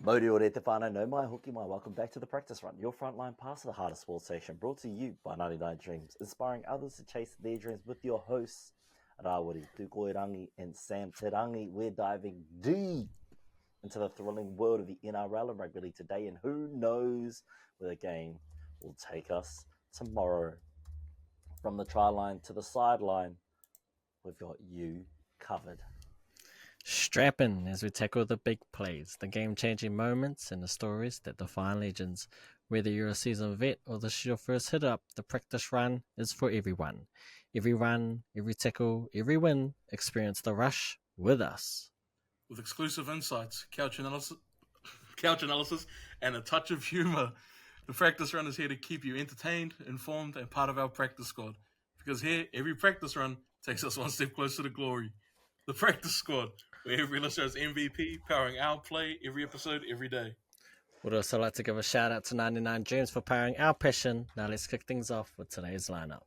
Mōri o re te whānau, no mai hoki mai. Welcome back to the Practice Run, your frontline pass of the hardest sports station, brought to you by 99 Dreams, inspiring others to chase their dreams with your hosts, Rawiri, Tukorangi, and Sam Tirangi. We're diving deep into the thrilling world of the NRL and Rugby League today, and who knows where the game will take us tomorrow. From the try line to the sideline, we've got you covered. Strap in as we tackle the big plays, the game-changing moments, and the stories that define legends. Whether you're a seasoned vet or this is your first hit-up, the Practice Run is for everyone. Every run, every tackle, every win, experience the rush with us. With exclusive insights, couch analysis, and a touch of humour, the Practice Run is here to keep you entertained, informed, and part of our practice squad. Because here, every practice run takes us one step closer to glory. The Practice Squad, where every listener is MVP, powering our play every episode, every day. Would also like to give a shout out to 99 Dreams for powering our passion. Now let's kick things off with today's lineup.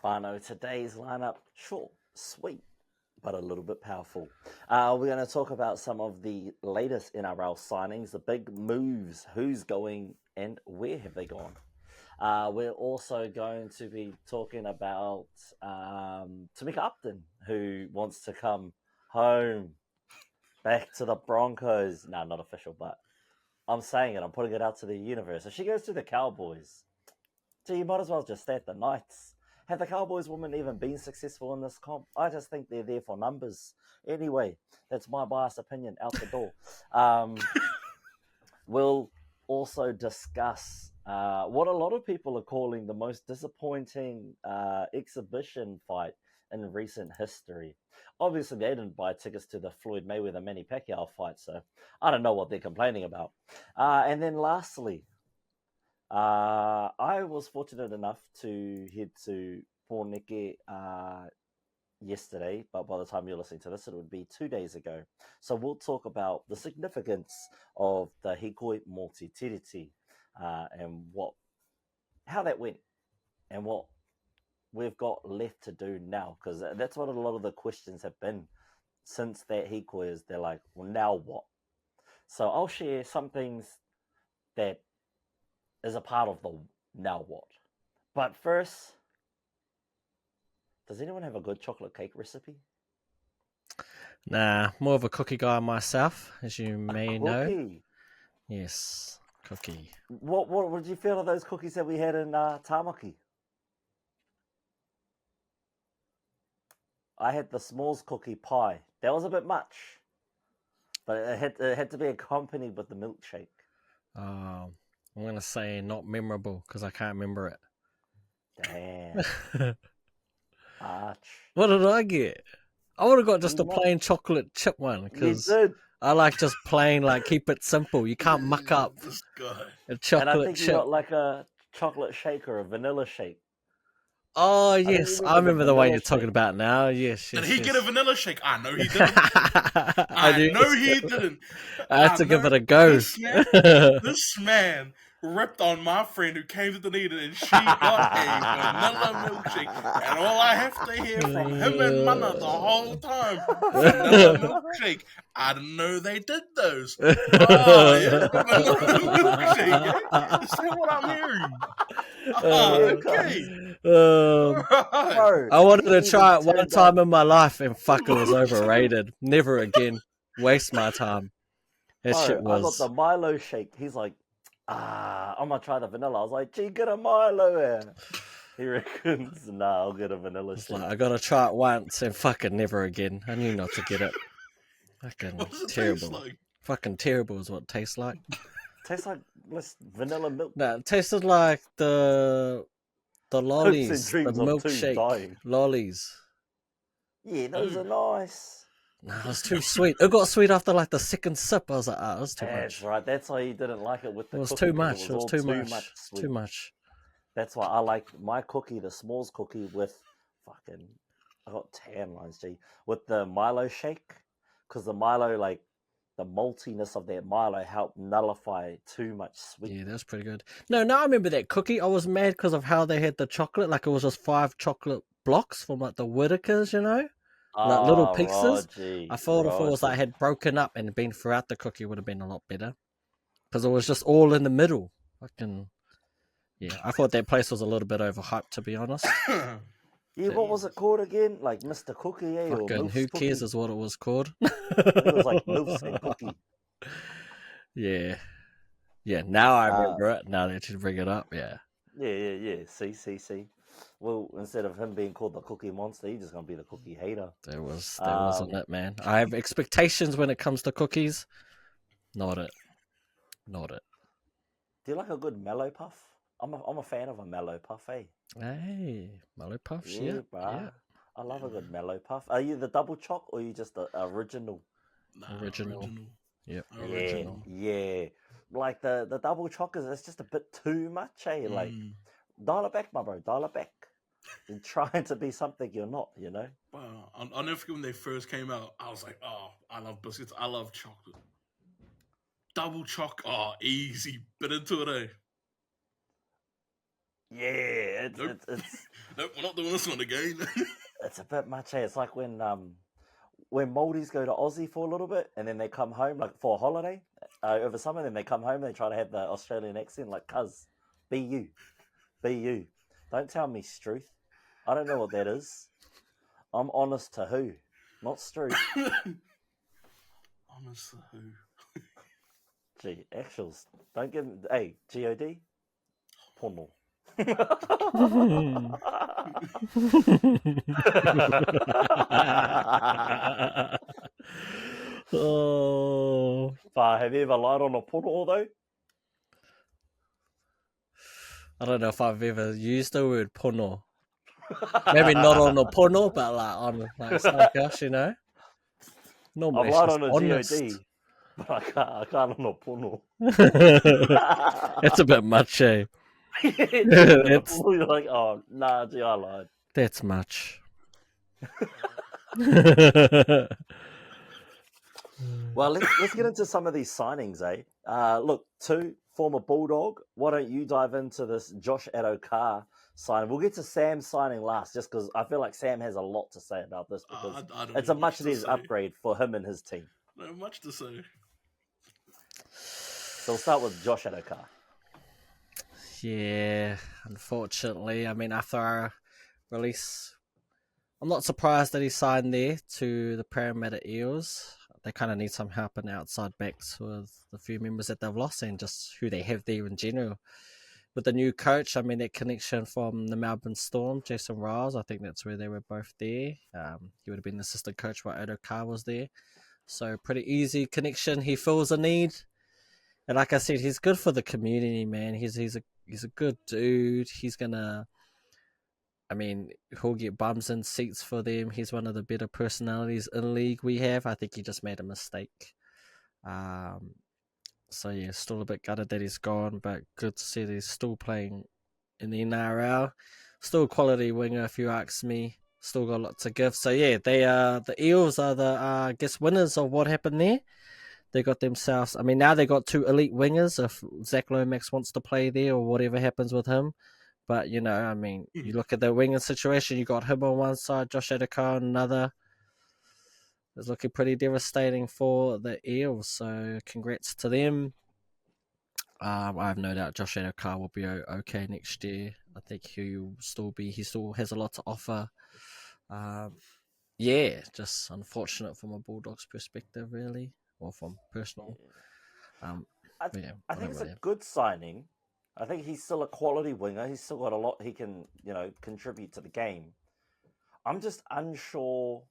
Whānau, today's lineup, short, sweet, but a little bit powerful. We're going to talk about some of the latest NRL signings, the big moves, who's going and where have they gone. We're also going to be talking about Tamika Upton, who wants to come home, back to the Broncos. No, not official, but I'm saying it. I'm putting it out to the universe. If she goes to the Cowboys, gee, you might as well just stay at the Knights. Have the Cowboys women even been successful in this comp? I just think they're there for numbers. Anyway, that's my biased opinion out the door. We'll also discuss what a lot of people are calling the most disappointing exhibition fight in recent history. Obviously, they didn't buy tickets to the Floyd Mayweather-Manny Pacquiao fight, so I don't know what they're complaining about. And then lastly, I was fortunate enough to head to Pōneke yesterday, but by the time you're listening to this, it would be 2 days ago. So we'll talk about the significance of the Hikoi Māori Tiriti and how that went and what we've got left to do now, because that's what a lot of the questions have been since that Hikoi is. They're like, well, now what? So I'll share some things that is a part of the now what. But first, does anyone have a good chocolate cake recipe? Nah, more of a cookie guy myself, as you may know. Yes, cookie. What did you feel of those cookies that we had in Tamaki? I had the s'mores cookie pie. That was a bit much, but it had to be accompanied with the milkshake. I'm going to say not memorable because I can't remember it. Damn. Arch. What did I get? I would have got just a plain chocolate chip one because I like just plain, like keep it simple. You can't muck up a chocolate chip. And I think you got like a chocolate shake or a vanilla shake. Oh, yes. I remember the one you're talking about now. Yes. Did he get a vanilla shake? I know he didn't. I know he didn't. I had to give it a go. This man ripped on my friend who came to Dunedin and she got a vanilla milkshake. And all I have to hear from him and Mana the whole time, vanilla milkshake. I didn't know they did those. Oh, yeah, vanilla milkshake. Eh? Is that what I'm hearing? Okay. I wanted to try it one time in my life and fuck, it was overrated. Never again. Waste my time. That shit was. I got the Milo shake. He's like, I'm gonna try the vanilla. I was like, gee, get a Milo here. He reckons, nah, I'll get a vanilla shake. Like, I gotta try it once and fucking never again. I knew not to get it. Fucking terrible. Like? Fucking terrible is what it tastes like. Tastes like vanilla milk. No, it tasted like the lollies, the milkshake lollies. Yeah, those are nice. No, it was too sweet. It got sweet after like the second sip. I was like, it was too much. That's right. That's why you didn't like it with the cookie. It was too much. Too much. That's why I like my cookie, the s'mores cookie with I got tan lines, gee, with the Milo shake. Because the Milo, like, the maltiness of that Milo helped nullify too much sweet. Yeah, that's pretty good. No, I remember that cookie. I was mad because of how they had the chocolate. Like, it was just 5 chocolate blocks from, like, the Whitakers, you know? like little Oh, pieces. Rogie. I thought if it was like had broken up and been throughout the cookie, would have been a lot better. Because it was just all in the middle. Fucking yeah, I thought that place was a little bit overhyped, to be honest. Yeah, what was it called again? Like Mr. Cookie, or Fucking Milf's who Cookie? cares is what it was called. I think it was like Milf's and Cookie. Yeah. Now I remember it. Now that you bring it up, yeah. Yeah. See. Well, instead of him being called the Cookie Monster, he's just gonna be the Cookie Hater. That wasn't it, man. I have expectations when it comes to cookies. Not it. Do you like a good mellow puff? I'm a fan of a mellow puff, eh? Hey, mellow puffs, yeah. Bruh. I love a good mellow puff. Are you the double choc or are you just the original? Nah, Original. Yep. Original. Yeah. Like the double choc it's just a bit too much, eh? Like, dial it back, my bro. Dial it back. You're trying to be something you're not, you know? I'll never forget when they first came out. I was like, oh, I love biscuits. I love chocolate. Double choc, easy. Bit into it, eh? Yeah, Nope. it's Nope, we're not doing this one again. it's a bit much, eh? It's like when Māoris go to Aussie for a little bit and then they come home like for a holiday over summer, then they come home and they try to have the Australian accent, like, cuz, be you. Don't tell me Struth. I don't know what that is. I'm honest to who, not Struth. Honest to who? Gee, actuals. Don't give me... Hey, G-O-D? Pono. Oh. But have you ever lied on a pono, though? I don't know if I've ever used the word pono. Maybe not on a pono, but like on like something else, you know? Normally I've it's lied just on a honest. G-O-D, but I can't on a pono. It's a bit much, eh? It's like, oh, nah, gee, I lied. That's much. Well, let's get into some of these signings, eh? Look, former Bulldog. Why don't you dive into this Josh Addo-Carr signing? We'll get to Sam's signing last, just because I feel like Sam has a lot to say about this, because I don't it's a have much to much-needed say. upgrade for him and his team. Not much to say. So we'll start with Josh Addo-Carr. Yeah, unfortunately. I mean, after our release, I'm not surprised that he signed there to the Parramatta Eels. They kind of need some help in outside backs with the few members that they've lost and just who they have there in general. With the new coach, I mean, that connection from the Melbourne Storm, Jason Riles, I think that's where they were both there. He would have been the assistant coach while Addo-Carr was there. So pretty easy connection. He fills a need. And like I said, he's good for the community, man. He's a good dude. He's gonna, I mean, he'll get bums and seats for them. He's one of the better personalities in league we have. I think he just made a mistake. So yeah, still a bit gutted that he's gone, but good to see that he's still playing in the NRL. Still a quality winger, if you ask me. Still got a lot to give. So yeah, the Eels are the winners of what happened there. They got themselves... I mean, now they got two elite wingers if Zach Lomax wants to play there or whatever happens with him. But, you know, I mean, you look at the winger situation, you got him on one side, Josh Addo-Carr on another. It's looking pretty devastating for the Eels, so congrats to them. I have no doubt Josh Addo-Carr will be okay next year. I think he still has a lot to offer. Yeah, just unfortunate from a Bulldogs perspective, really. Or from personal. I think it's a good signing. I think he's still a quality winger. He's still got a lot he can, contribute to the game. I'm just unsure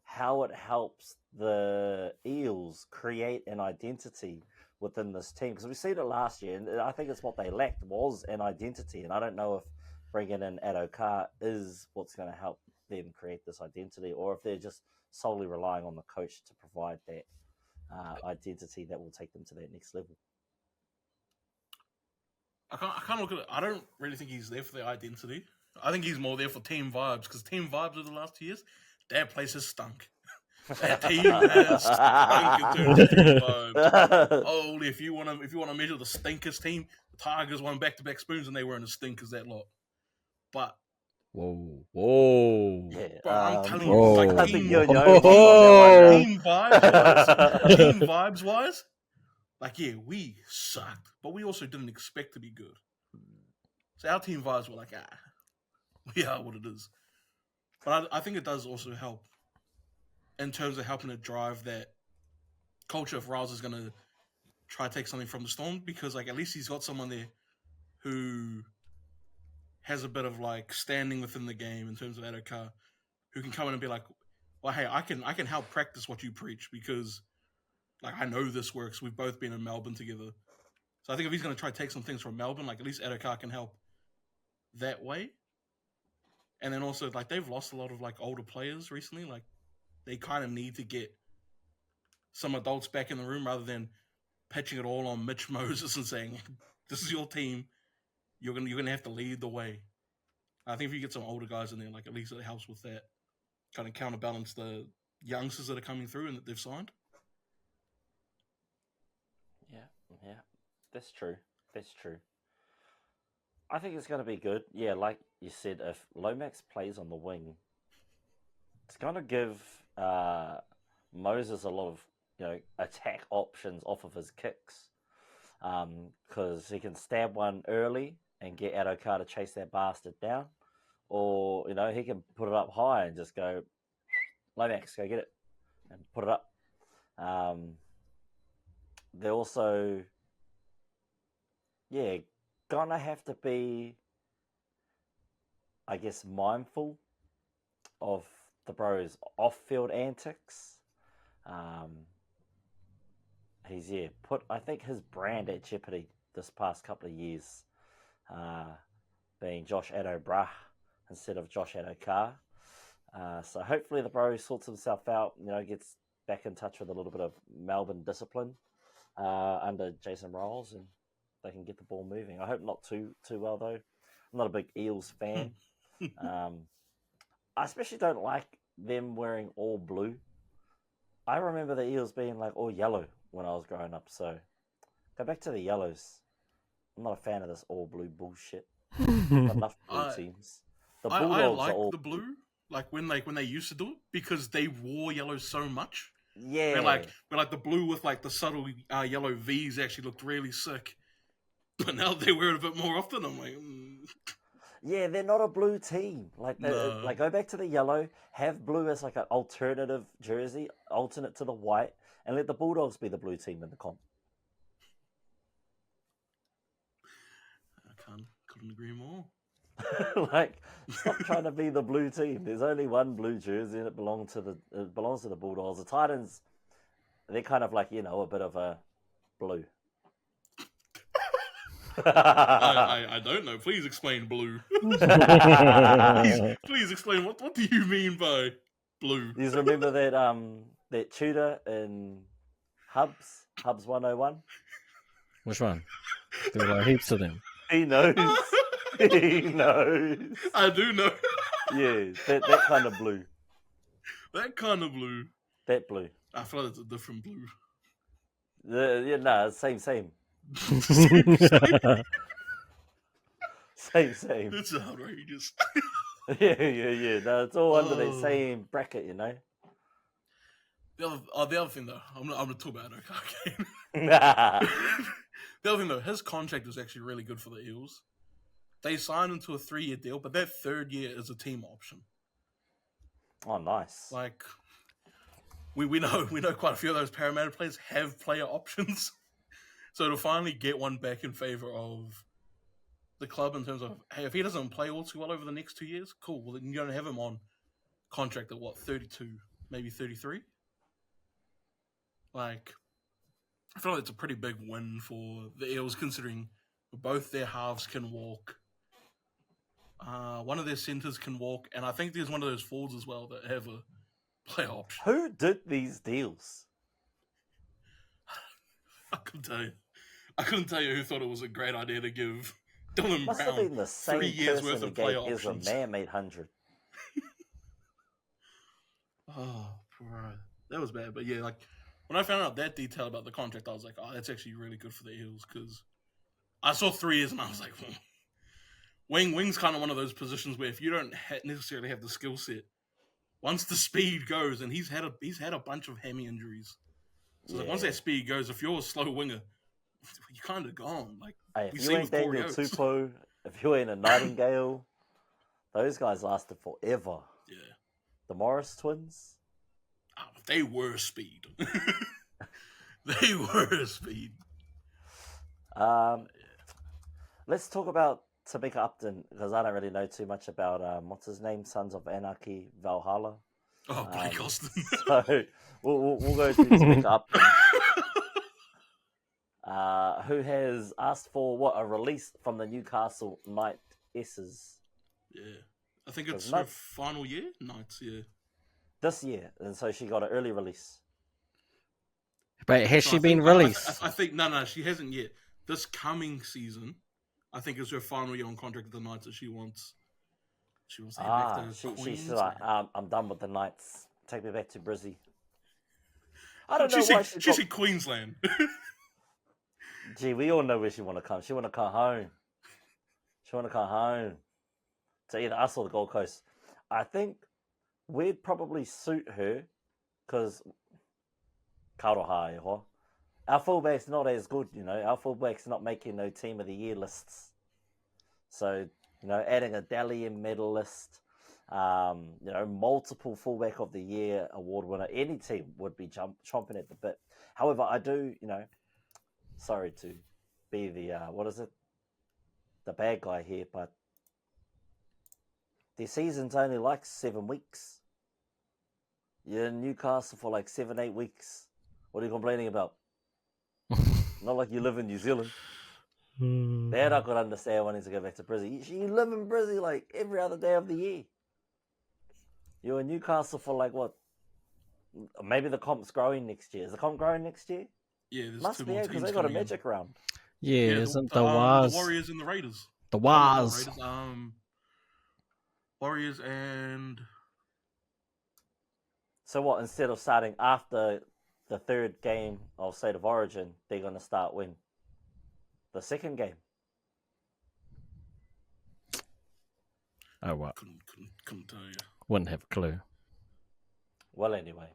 how it helps the Eels create an identity within this team, because we've seen it last year, and I think it's what they lacked was an identity. And I don't know if bringing in Addo-Carr is what's going to help them create this identity, or if they're just solely relying on the coach to provide that identity that will take them to that next level. I can't look at it. I don't really think he's there for the identity. I think he's more there for team vibes, because team vibes over the last 2 years, that place has stunk. That team has stunk in terms of team vibes. Holy, if you want to measure the stinkest team, the Tigers won back-to-back spoons and they weren't as stinkers that lot. But Whoa. Yeah, Bro, I'm telling you, whoa. like I think team, you and Yo both on that one, team vibes, team vibes wise, like yeah, we sucked, but we also didn't expect to be good. So our team vibes were like, we are what it is. But I think it does also help in terms of helping to drive that culture if Rouse is going to try to take something from the Storm, because like at least he's got someone there who has a bit of like standing within the game in terms of Adokar, who can come in and be like, well, hey, I can help practice what you preach because like I know this works. We've both been in Melbourne together. So I think if he's going to try to take some things from Melbourne, like at least Adokar can help that way. And then also like they've lost a lot of like older players recently. Like they kind of need to get some adults back in the room rather than pitching it all on Mitch Moses and saying, "This is your team. You're gonna have to lead the way." I think if you get some older guys in there, like at least it helps with that, kind of counterbalance the youngsters that are coming through and that they've signed. Yeah, that's true. That's true. I think it's going to be good. Yeah, like you said, if Lomax plays on the wing, it's going to give Moses a lot of attack options off of his kicks, because he can stab one early and get Adokar to chase that bastard down, or he can put it up high and just go, Lomax, go get it, and put it up. They're also, gonna have to be, I guess, mindful of the bros' off-field antics. He's put, I think, his brand at jeopardy this past couple of years, being Josh Addo-Brah instead of Josh Addo-Carr. So hopefully the bro sorts himself out, gets back in touch with a little bit of Melbourne discipline under Jason Rolls, and they can get the ball moving. I hope not too well though. I'm not a big Eels fan. I especially don't like them wearing all blue. I remember the Eels being like all yellow when I was growing up. So go back to the yellows. I'm not a fan of this all blue bullshit. Not enough blue teams. The Bulldogs I like are all the blue, like when they used to do it, because they wore yellow so much. Yeah. But like the blue with like the subtle yellow V's actually looked really sick. But now they wear it a bit more often. I'm like, Yeah, they're not a blue team. Like, No. like go back to the yellow, have blue as like an alternative jersey, alternate to the white, and let the Bulldogs be the blue team in the comp. I couldn't agree more. Like, stop trying to be the blue team. There's only one blue jersey, and it belongs to the Bulldogs. The Titans, they're kind of like a bit of a blue. I don't know. Please explain blue. please explain what do you mean by blue? You just remember that tutor in Hubs 101? Which one? There were heaps of them. He knows. He knows. I do know. Yeah, that kind of blue. That kind of blue. That blue. I feel like it's a different blue. Same. Same. Same. It's outrageous. Yeah. No, it's all under that same bracket, The other thing though, I'm gonna talk about Adokar again. The other thing though, his contract was actually really good for the Eels. They signed him to a 3-year deal, but that third year is a team option. Oh, nice. Like we know quite a few of those Parramatta players have player options. So to finally get one back in favour of the club in terms of, hey, if he doesn't play all too well over the next 2 years, cool. Well, then you're going to have him on contract at 32, maybe 33? Like, I feel like it's a pretty big win for the Eels considering both their halves can walk. One of their centres can walk, and I think there's one of those forwards as well that have a player option. Who did these deals? I couldn't tell you who thought it was a great idea to give Dylan Must Brown have been the same 3 years person worth who of player gave Ezra options. Mann 800. Oh, bro. That was bad. But yeah, like, when I found out that detail about the contract, I was like, oh, that's actually really good for the Eels, because I saw 3 years and I was like, Wing's kind of one of those positions where if you don't necessarily have the skill set, once the speed goes, and he's had a bunch of hammy injuries. So like once that speed goes, if you're a slow winger, you're kind of gone. Like Hey, we if you see ain't with Corey Daniel Oates. Tupou, if you ain't a Nightingale, those guys lasted forever. Yeah, The Morris twins. they were speed. They were speed. Let's talk about Tamika Upton, because I don't really know too much about what's his name, Sons of Anarchy, Valhalla. Oh, Blake Austin. So we'll go through Tamika Upton, who has asked for a release from the Newcastle Knights. Yeah, I think it's her final year. Knights, yeah. This year, and so she got an early release. But has she been released? I think no, she hasn't yet. This coming season, I think is her final year on contract with the Knights that she wants. She wants to head back to she's like, I'm done with the Knights. Take me back to Brizzy. I don't know why she said Queensland. Gee, we all know where she want to come. She want to come home. She want to come home to either us or the Gold Coast. I think we'd probably suit her because our fullback's not as good, Our fullback's not making no team of the year lists. So, adding a Dalian medalist, multiple fullback of the year award winner, any team would be chomping at the bit. However, I do, sorry to be the, the bad guy here, but the season's only like 7 weeks. You're in Newcastle for like 7-8 weeks. What are you complaining about? Not like you live in New Zealand. They're not going to understand wanting to go back to Brizzy. You live in Brizzy like every other day of the year. You're in Newcastle for like what? Maybe the comp's growing next year. Is the comp growing next year? Yeah, there's must two be more because teams they got a coming in. magic round. Yeah, isn't the The Warriors and the Raiders. The Wars. Warriors and... So what, instead of starting after the third game of State of Origin, they're going to start when? The second game. Oh, what? Couldn't tell you. Wouldn't have a clue. Well, anyway,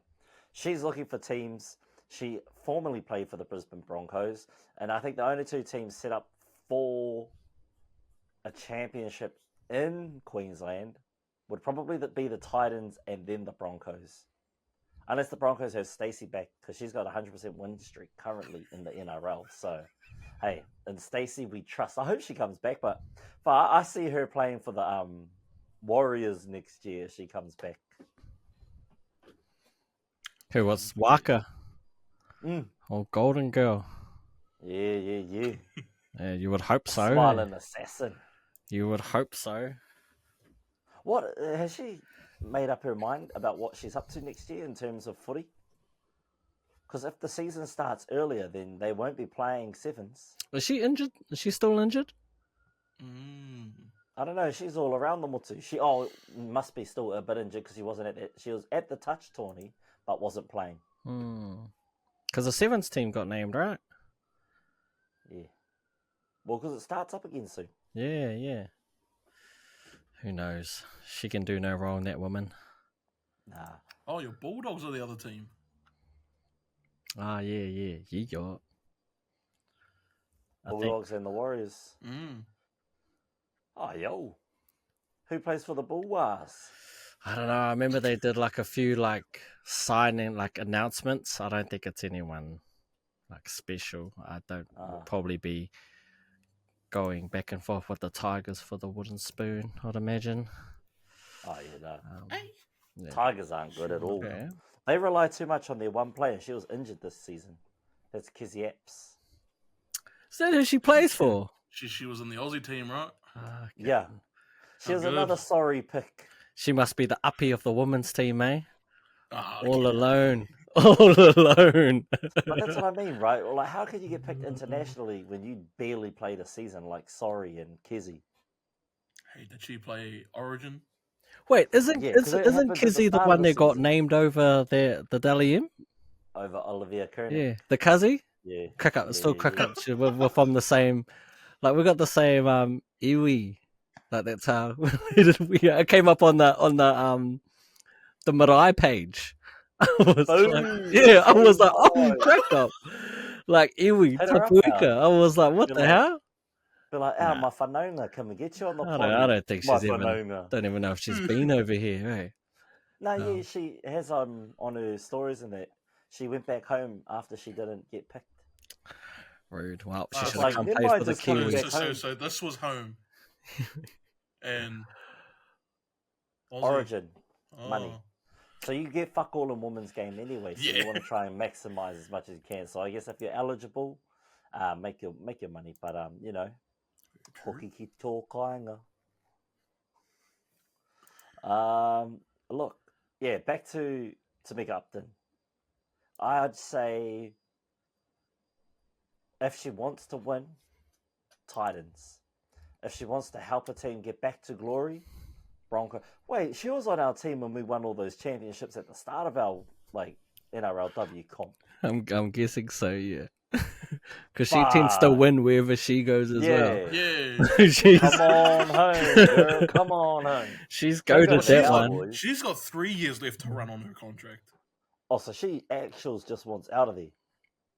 she's looking for teams. She formerly played for the Brisbane Broncos, and I think the only two teams set up for a championship in Queensland would probably be the Titans and then the Broncos. Unless the Broncos have Stacey back, because she's got a 100% win streak currently in the NRL. So, hey, and Stacey we trust. I hope she comes back, but I see her playing for the Warriors next year. She comes back. Who was Waka? Mm. Oh, Golden Girl. Yeah. You would hope so. Smiling assassin. You would hope so. What has she made up her mind about what she's up to next year in terms of footy? Because if the season starts earlier, then they won't be playing sevens. Is she injured? Is she still injured? I don't know. She's all around the mutu. She must be still a bit injured because she wasn't at it. She was at the touch tourney, but wasn't playing. Because the sevens team got named, right? Yeah. Well, because it starts up again soon. Yeah. Who knows? She can do no wrong, that woman. Nah. Oh, your Bulldogs are the other team. Ah, yeah. You got Bulldogs and the Warriors. Oh, yo. Who plays for the Bulls? I don't know. I remember they did like a few signing announcements. I don't think it's anyone special. I don't will probably be going back and forth with the Tigers for the wooden spoon, I'd imagine. Oh, yeah, no. Yeah. Tigers aren't good at all. Okay. They rely too much on their one player. She was injured this season. That's Kizzy Apps. Is that who she plays for? She was in the Aussie team, right? Okay. Yeah. She was another sorry pick. She must be the uppie of the women's team, eh? Oh, all alone. All alone. But that's what I mean, right? Like, how can you get picked internationally when you barely played a season like Sorry and Kizzy? Hey, did she play Origin? Wait, isn't Kizzy the one that got named over the Dally M? Over Olivia Koenig. Yeah, the Cuzzy? Yeah. Cricket, still cricket. Yeah. We're from the same, we got the same iwi Like that's how it came up on the Marae page. I was like, Boom! yeah, I was Same like, oh, vibe. crack up. Like iwi, Hit her up tapuika. out. I was like, what Be the like, hell? be like, Nah, my whanaunga, can we get you on the I potty? don't think My she's even. whanaunga. Don't even know if she's been over here. Right? No, Oh, yeah, she has on her stories and that she went back home after she didn't get picked. rude. Well, she It's should have like, come never played mind for the just coming Kiwi. back home. So this was home and Aussie. Origin, money. Oh. So you get fuck all in women's game anyway. So Yeah. you want to try and maximize as much as you can. So I guess if you're eligible, make your money. But you know, hoki ki tō kāinga. Look, yeah, back to Tamika Upton. I'd say if she wants to win, Titans. If she wants to help a team get back to glory, Bronco. Wait, she was on our team when we won all those championships at the start of our NRLW comp. I'm guessing so. Yeah, because she tends to win wherever she goes as well. Yeah. She's, Come on home, girl. Come on home. She's Don't goaded go that now, one. boys. She's got 3 years left to run on her contract. Oh, so she actually just wants out of there.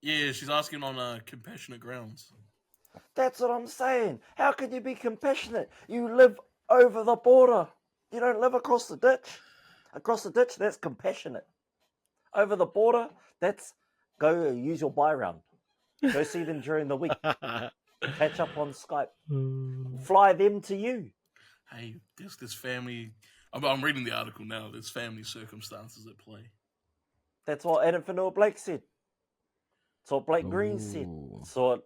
Yeah, she's asking on compassionate grounds. That's what I'm saying. How can you be compassionate? You live over the border. You don't live across the ditch. Across the ditch, that's compassionate. Over the border, that's go use your buy round. Go see them during the week. Catch up on Skype. Fly them to you. Hey, there's this family. I'm reading the article now. There's family circumstances at play. That's what Adam Fanua Blake said. It's what Blake Green said. Ooh. It's what,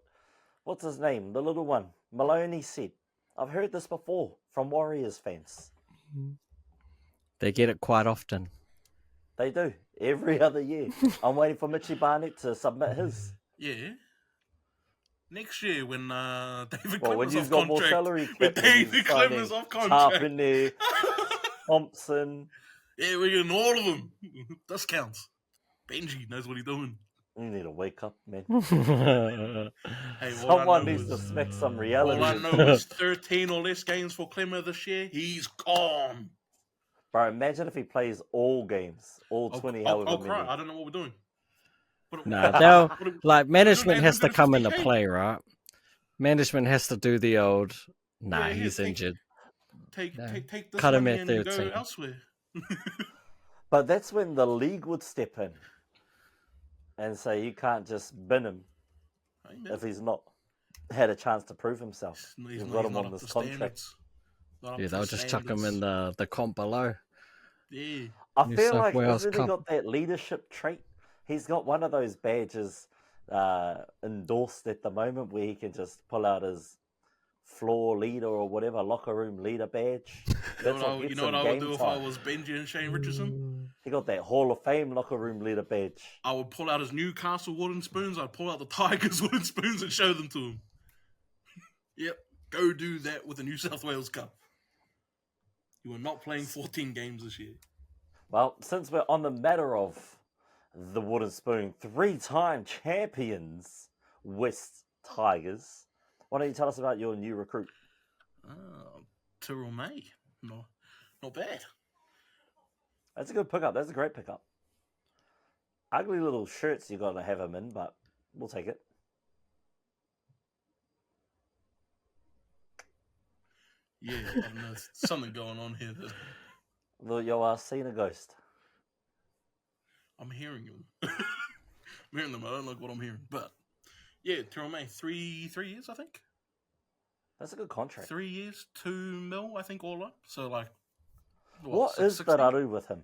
what's his name? The little one. Maloney said. I've heard this before from Warriors fans. They get it quite often. They do. Every other year. I'm waiting for Mitchie Barnett to submit his. Yeah. Next year when David Well, when Clemmer's you've off got more contract. salary When cap, when David he's Clemmer's signing off contract. Tarpany, Thompson. Yeah, we're getting all of them. Discounts. Benji knows what he's doing. You need to wake up, man. Hey, Someone needs to smack some reality. All I into know it. is 13 or less games for Clemmer this year. He's gone. Bro, imagine if he plays all games, all 20 however I'll many. cry. I don't know what we're doing. Nah, they'll like management doing has to come into 50K? play, right? Management has to do the old. Nah, Yeah, he's take- injured. Take this Cut him money at and go 13. elsewhere. But that's when the league would step in and say you can't just bin him if he's not had a chance to prove himself. You've got him on this contract. Yeah, they'll just chuck him in the comp below. Yeah. I New feel South like Wales hasn't he Cup. got that leadership trait? He's got one of those badges endorsed at the moment where he can just pull out his floor leader or whatever, locker room leader badge. You know what I would do if I was Benji and Shane Mm. Richardson? He got that Hall of Fame locker room leader badge. I would pull out his Newcastle wooden spoons. I'd pull out the Tigers wooden spoons and show them to him. Yep. Go do that with the New South Wales Cup. You are not playing 14 games this year. Well, since we're on the matter of the wooden spoon, 3-time champions, West Tigers, why don't you tell us about your new recruit? Tyrrell May. No, not bad. That's a good pickup. That's a great pickup. Ugly little shirts you got to have him in, but we'll take it. Yeah, I don't know. There's something going on here. That You are seeing a ghost. I'm hearing them. I'm hearing them. I don't like what I'm hearing. But, yeah, Tyrrell May, 3 years, I think. That's a good contract. 3 years, 2 mil, I think, all up. So, like, What six- is 60? the raru with him?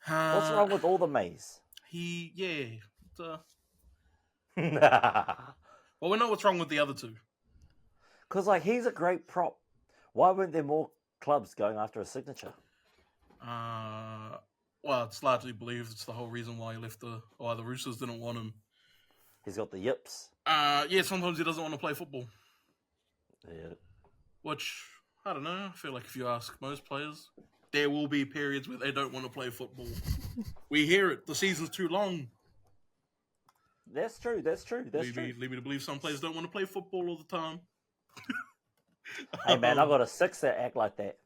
What's wrong with all the Mays? Well, we know what's wrong with the other two. Because, like, he's a great prop. Why weren't there more clubs going after a signature? Well, it's largely believed it's the whole reason why he left why the Roosters didn't want him. He's got the yips. Yeah, sometimes he doesn't want to play football. Yeah. Which, I don't know, I feel like if you ask most players, there will be periods where they don't want to play football. We hear it. The season's too long. That's true. That's true. That's Lead true. me to believe some players don't want to play football all the time. Hey man, I got a 6 that act like that.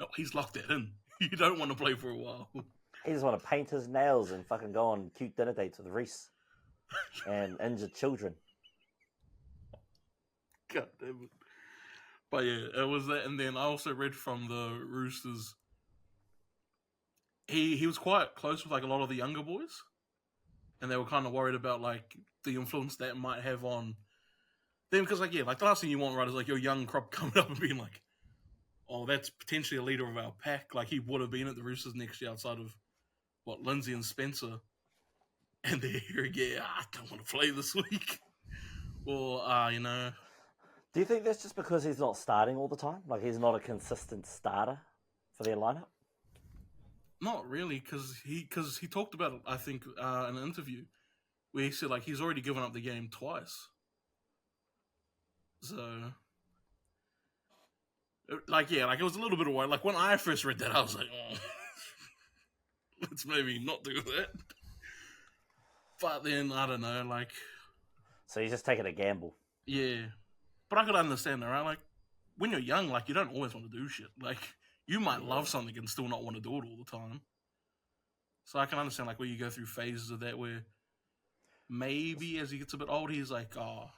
No, he's locked that in. You don't want to play for a while. He just want to paint his nails and fucking go on cute dinner dates with Reese and injured children. God damn it. But yeah, it was that. And then I also read from the Roosters. He was quite close with like a lot of the younger boys, and they were kind of worried about like the influence that might have on them. Because like the last thing you want, right, is like your young crop coming up and being like, "Oh, that's potentially a leader of our pack." Like he would have been at the Roosters next year outside of Lindsay and Spencer, and they're hearing, I don't want to play this week, or Do you think that's just because he's not starting all the time? Like he's not a consistent starter for their lineup? Not really, because he talked about it, I think, in an interview where he said like he's already given up the game twice. So, it was a little bit of worry. Like when I first read that, I was like, oh, let's maybe not do that. But then I don't know, like. So he's just taking a gamble. Yeah, but I could understand that, right? Like when you're young, like you don't always want to do shit. Like you might love something and still not want to do it all the time. So I can understand like where you go through phases of that where maybe as he gets a bit older, he's like, oh,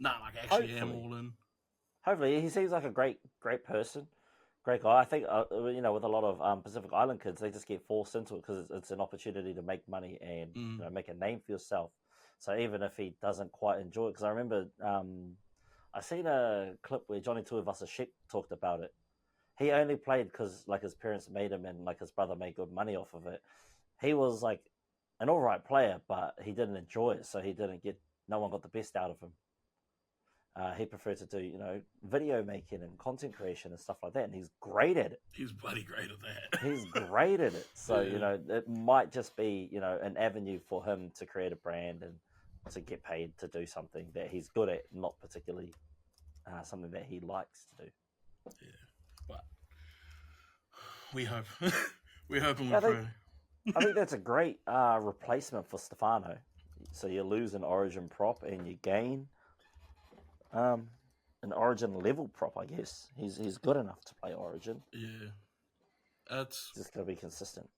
nah, like I actually am all in. Hopefully, he seems like a great person, great guy. I think with a lot of Pacific Island kids, they just get forced into it because it's an opportunity to make money and make a name for yourself. So even if he doesn't quite enjoy it, because I remember I seen a clip where Johnny Tuivasa-Sheck talked about it. He only played because like his parents made him and like his brother made good money off of it. He was like an all right player, but he didn't enjoy it, so no one got the best out of him. He preferred to do, video making and content creation and stuff like that, and he's great at it. He's bloody great at that. He's great at it. So, Yeah. It might just be, an avenue for him to create a brand and to get paid to do something that he's good at, not particularly something that he likes to do. Yeah, but we hope. We hope and we pray. I think that's a great replacement for Stefano. So you lose an Origin prop and you gain an Origin level prop, I guess. He's good enough to play Origin. Yeah. It's just got to be consistent.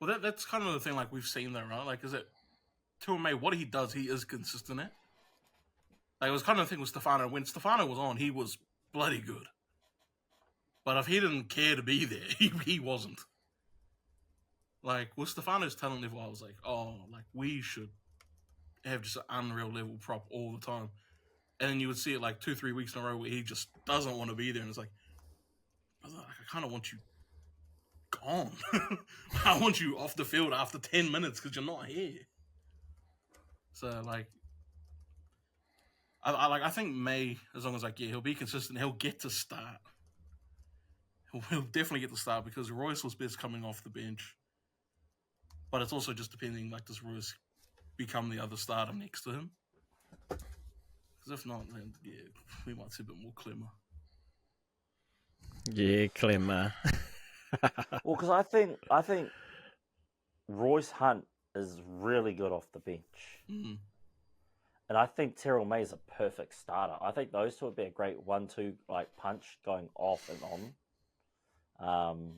Well, that's kind of the thing, like, we've seen though, right? Like, is it Tuamei, what he does, he is consistent at. Like, it was kind of the thing with Stefano. When Stefano was on, he was bloody good. But if he didn't care to be there, he wasn't. Like, with Stefano's talent level, I was like, oh, like, we should have just an unreal level prop all the time. And then you would see it, like, 2-3 weeks in a row where he just doesn't want to be there. And it's like, I kind of want you gone. I want you off the field after 10 minutes because you're not here. So, like, I think May, as long as, like, he'll be consistent, he'll get to start. He'll definitely get to start because Royce was best coming off the bench. But it's also just depending, like, does Royce become the other starter next to him? Because if not, then, we might see a bit more Clemmer. Yeah, Clemmer. Well, because I think Royce Hunt is really good off the bench. Mm. And I think Terrell May is a perfect starter. I think those two would be a great 1-2 like punch going off and on.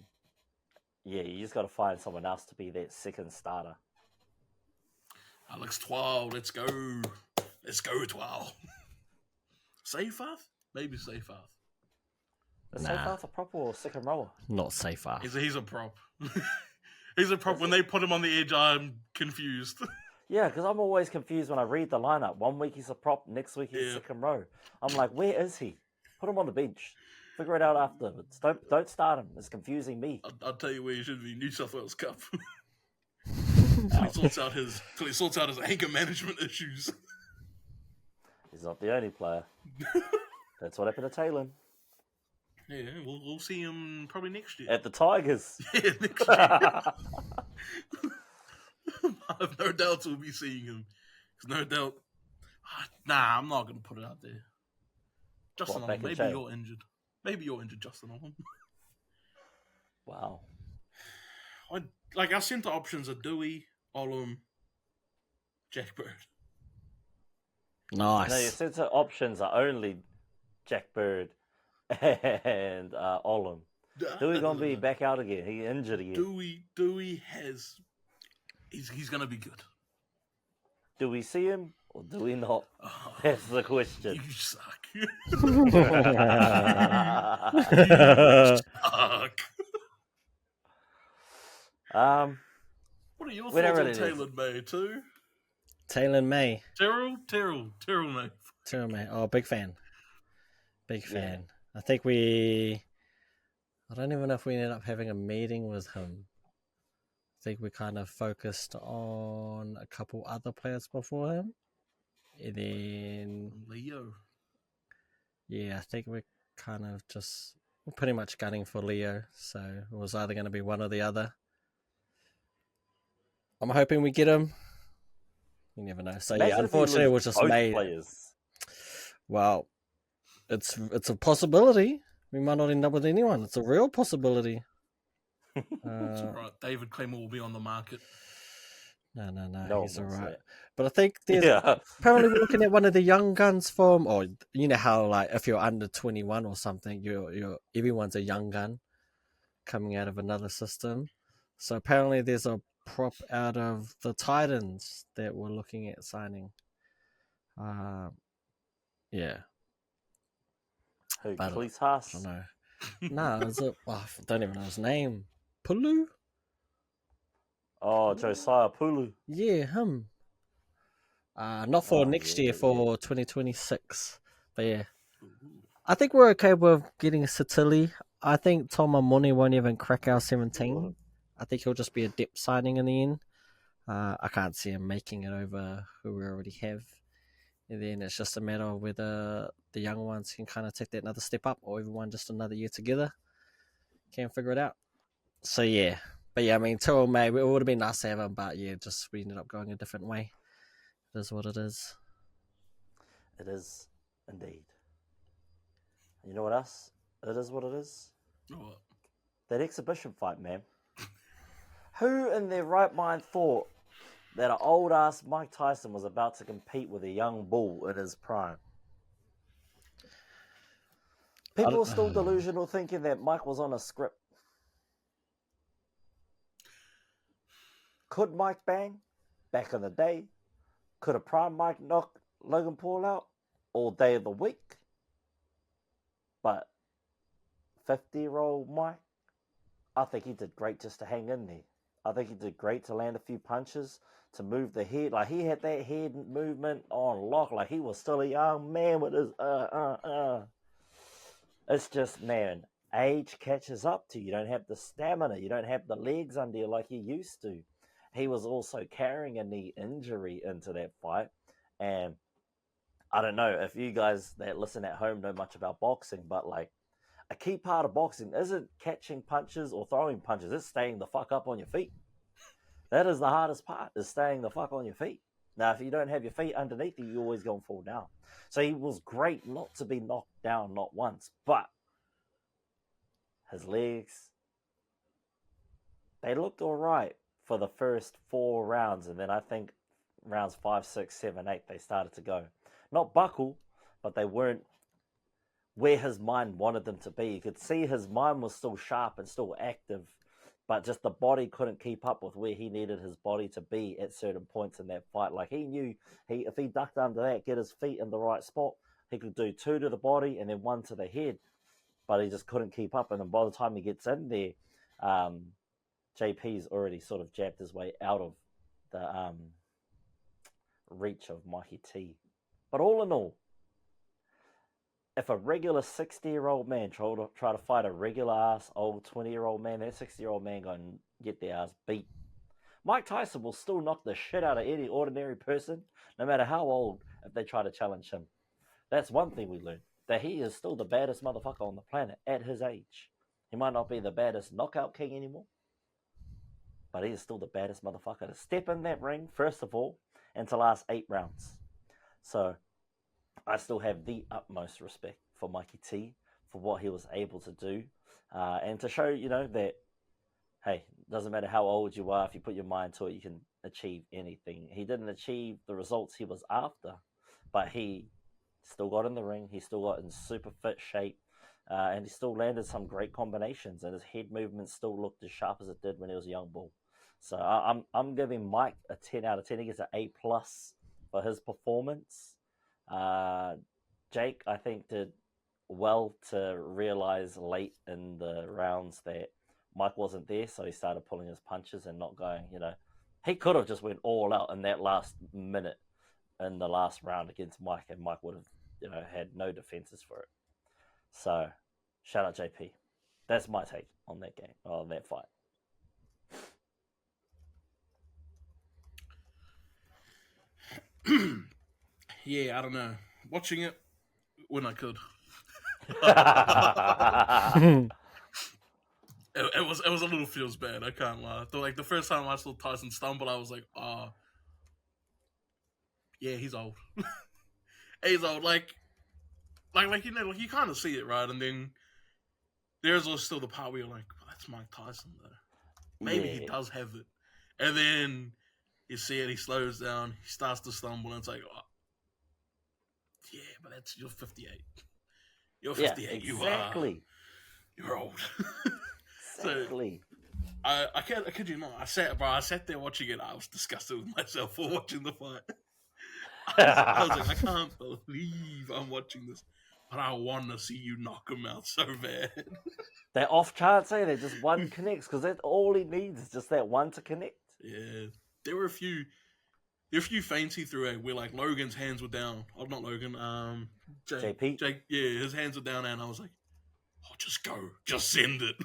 You just got to find someone else to be that second starter. Alex Twal, let's go. Let's go, Twal. Seyfarth? Maybe Seyfarth. Is Seyfarth a prop or second rower? Not Seyfarth. He's a prop. He's a prop. When they put him on the edge, I'm confused. Yeah, because I'm always confused when I read the lineup. One week he's a prop, next week he's second row. I'm like, where is he? Put him on the bench. Figure it out afterwards. Don't start him. It's confusing me. I'll tell you where he should be. New South Wales Cup. Till he sorts out his anger management issues. He's not the only player. That's what happened to Taylor. Yeah, we'll see him probably next year. At the Tigers. Yeah, next year. I have no doubt we'll be seeing him. There's no doubt. Nah, I'm not going to put it out there. Justin Olam, maybe you're injured. Maybe you're injured, Justin Olam. Wow. Our centre options are Dewey, Olam, Jack Bird. No, your Nice. centre options are only Jack Bird and Olam. Dewey gonna be back out again. He injured again. Dewey has. He's gonna be good. Do we see him or do we not? That's the question. You suck. What are your We don't thoughts on really Taylor May too? Taylor May. Terrell May. Taylor May. Oh, big fan. Big Yeah. fan. I think I don't even know if we ended up having a meeting with him. I think we kind of focused on a couple other players before him. And then, Leo. yeah, I think we're pretty much gunning for Leo. So it was either going to be one or the other. I'm hoping we get him. You never know. So Imagine yeah, if we unfortunately, lose we're just both made. players. Well, it's a possibility. We might not end up with anyone. It's a real possibility. It's all right. David Clemmer will be on the market. No, he's all right. That. But I think there's apparently we're looking at one of the young guns from, or you know how like if you're under 21 or something, you're everyone's a young gun coming out of another system. So apparently there's a prop out of the Titans that we're looking at signing. Yeah. Who? But Cleese I Haas? don't know. No, I don't even know his name. Pulu? Oh, Josiah Pulu. Yeah, him. Not for next year, for 2026. But yeah. I think we're okay with getting Satili. I think Tom Amoni won't even crack our 17. I think he'll just be a depth signing in the end. I can't see him making it over who we already have. And then it's just a matter of whether the young ones can kind of take that another step up or everyone just another year together can figure it out. So yeah. But yeah, I mean, Tyrrell May, it would have been nice to have him, but yeah, just we ended up going a different way. It is what it is. It is indeed. You know what else? It is what it is. What? That exhibition fight, man. Who in their right mind thought that an old ass Mike Tyson was about to compete with a young bull in his prime? People are still delusional thinking that Mike was on a script. Could Mike bang back in the day? Could a prime Mike knock Logan Paul out all day of the week? But 50-year-old Mike, I think he did great just to hang in there. I think he did great to land a few punches, to move the head. Like, he had that head movement on lock. Like, he was still a young man with his It's just, man, age catches up to you. You don't have the stamina. You don't have the legs under you like you used to. He was also carrying a knee injury into that fight. And I don't know if you guys that listen at home know much about boxing, but like, a key part of boxing isn't catching punches or throwing punches. It's staying the fuck up on your feet. That is the hardest part, is staying the fuck on your feet. Now, if you don't have your feet underneath you, you're always going to fall down. So he was great not to be knocked down not once, but his legs, they looked all right for the first 4 rounds. And then I think rounds 5, 6, 7, 8, they started to go. Not buckle, but they weren't where his mind wanted them to be. You could see his mind was still sharp and still active, but just the body couldn't keep up with where he needed his body to be at certain points in that fight. Like, he knew if he ducked under that, get his feet in the right spot, he could do 2 to the body and then 1 to the head, but he just couldn't keep up. And then by the time he gets in there, JP's already sort of jabbed his way out of the reach of Mikey T. But all in all, if a regular 60-year-old man try to fight a regular ass old 20-year-old man, that 60-year-old man going to get their ass beat. Mike Tyson will still knock the shit out of any ordinary person, no matter how old, if they try to challenge him. That's one thing we learned, that he is still the baddest motherfucker on the planet at his age. He might not be the baddest knockout king anymore, but he is still the baddest motherfucker to step in that ring, first of all, and to last 8 rounds. So I still have the utmost respect for Mikey T, for what he was able to do, and to show, that, hey, doesn't matter how old you are, if you put your mind to it, you can achieve anything. He didn't achieve the results he was after, but he still got in the ring. He still got in super fit shape, and he still landed some great combinations. And his head movement still looked as sharp as it did when he was a young bull. So I'm giving Mike a 10 out of 10. He gets an A+ for his performance. Jake, I think, did well to realize late in the rounds that Mike wasn't there, so he started pulling his punches and not going, he could have just went all out in that last minute in the last round against Mike, and Mike would have, had no defenses for it. So, shout out JP. That's my take on that game, on that fight. Yeah, I don't know. Watching it when I could. It was a little feels bad. I can't lie. Like the first time I saw Tyson stumble, I was like, yeah, he's old. He's old. Like you kind of see it, right? And then there's also still the part where you're like, well, that's Mike Tyson though. Maybe he does have it. And then you see it, he slows down, he starts to stumble, and it's like, yeah, but you're 58. You're 58. Yeah, exactly. You're old. Exactly. So, I kid you not. I sat there watching it. I was disgusted with myself for watching the fight. I was like, I can't believe I'm watching this, but I want to see you knock him out so bad. They're off chance, eh? They're just one connects, because that's all he needs is just that one to connect. Yeah, there were a few feints he threw where like Logan's hands were down. Oh, not Logan. JP. Jake. Yeah, his hands were down, and I was like, oh, just go, just send it.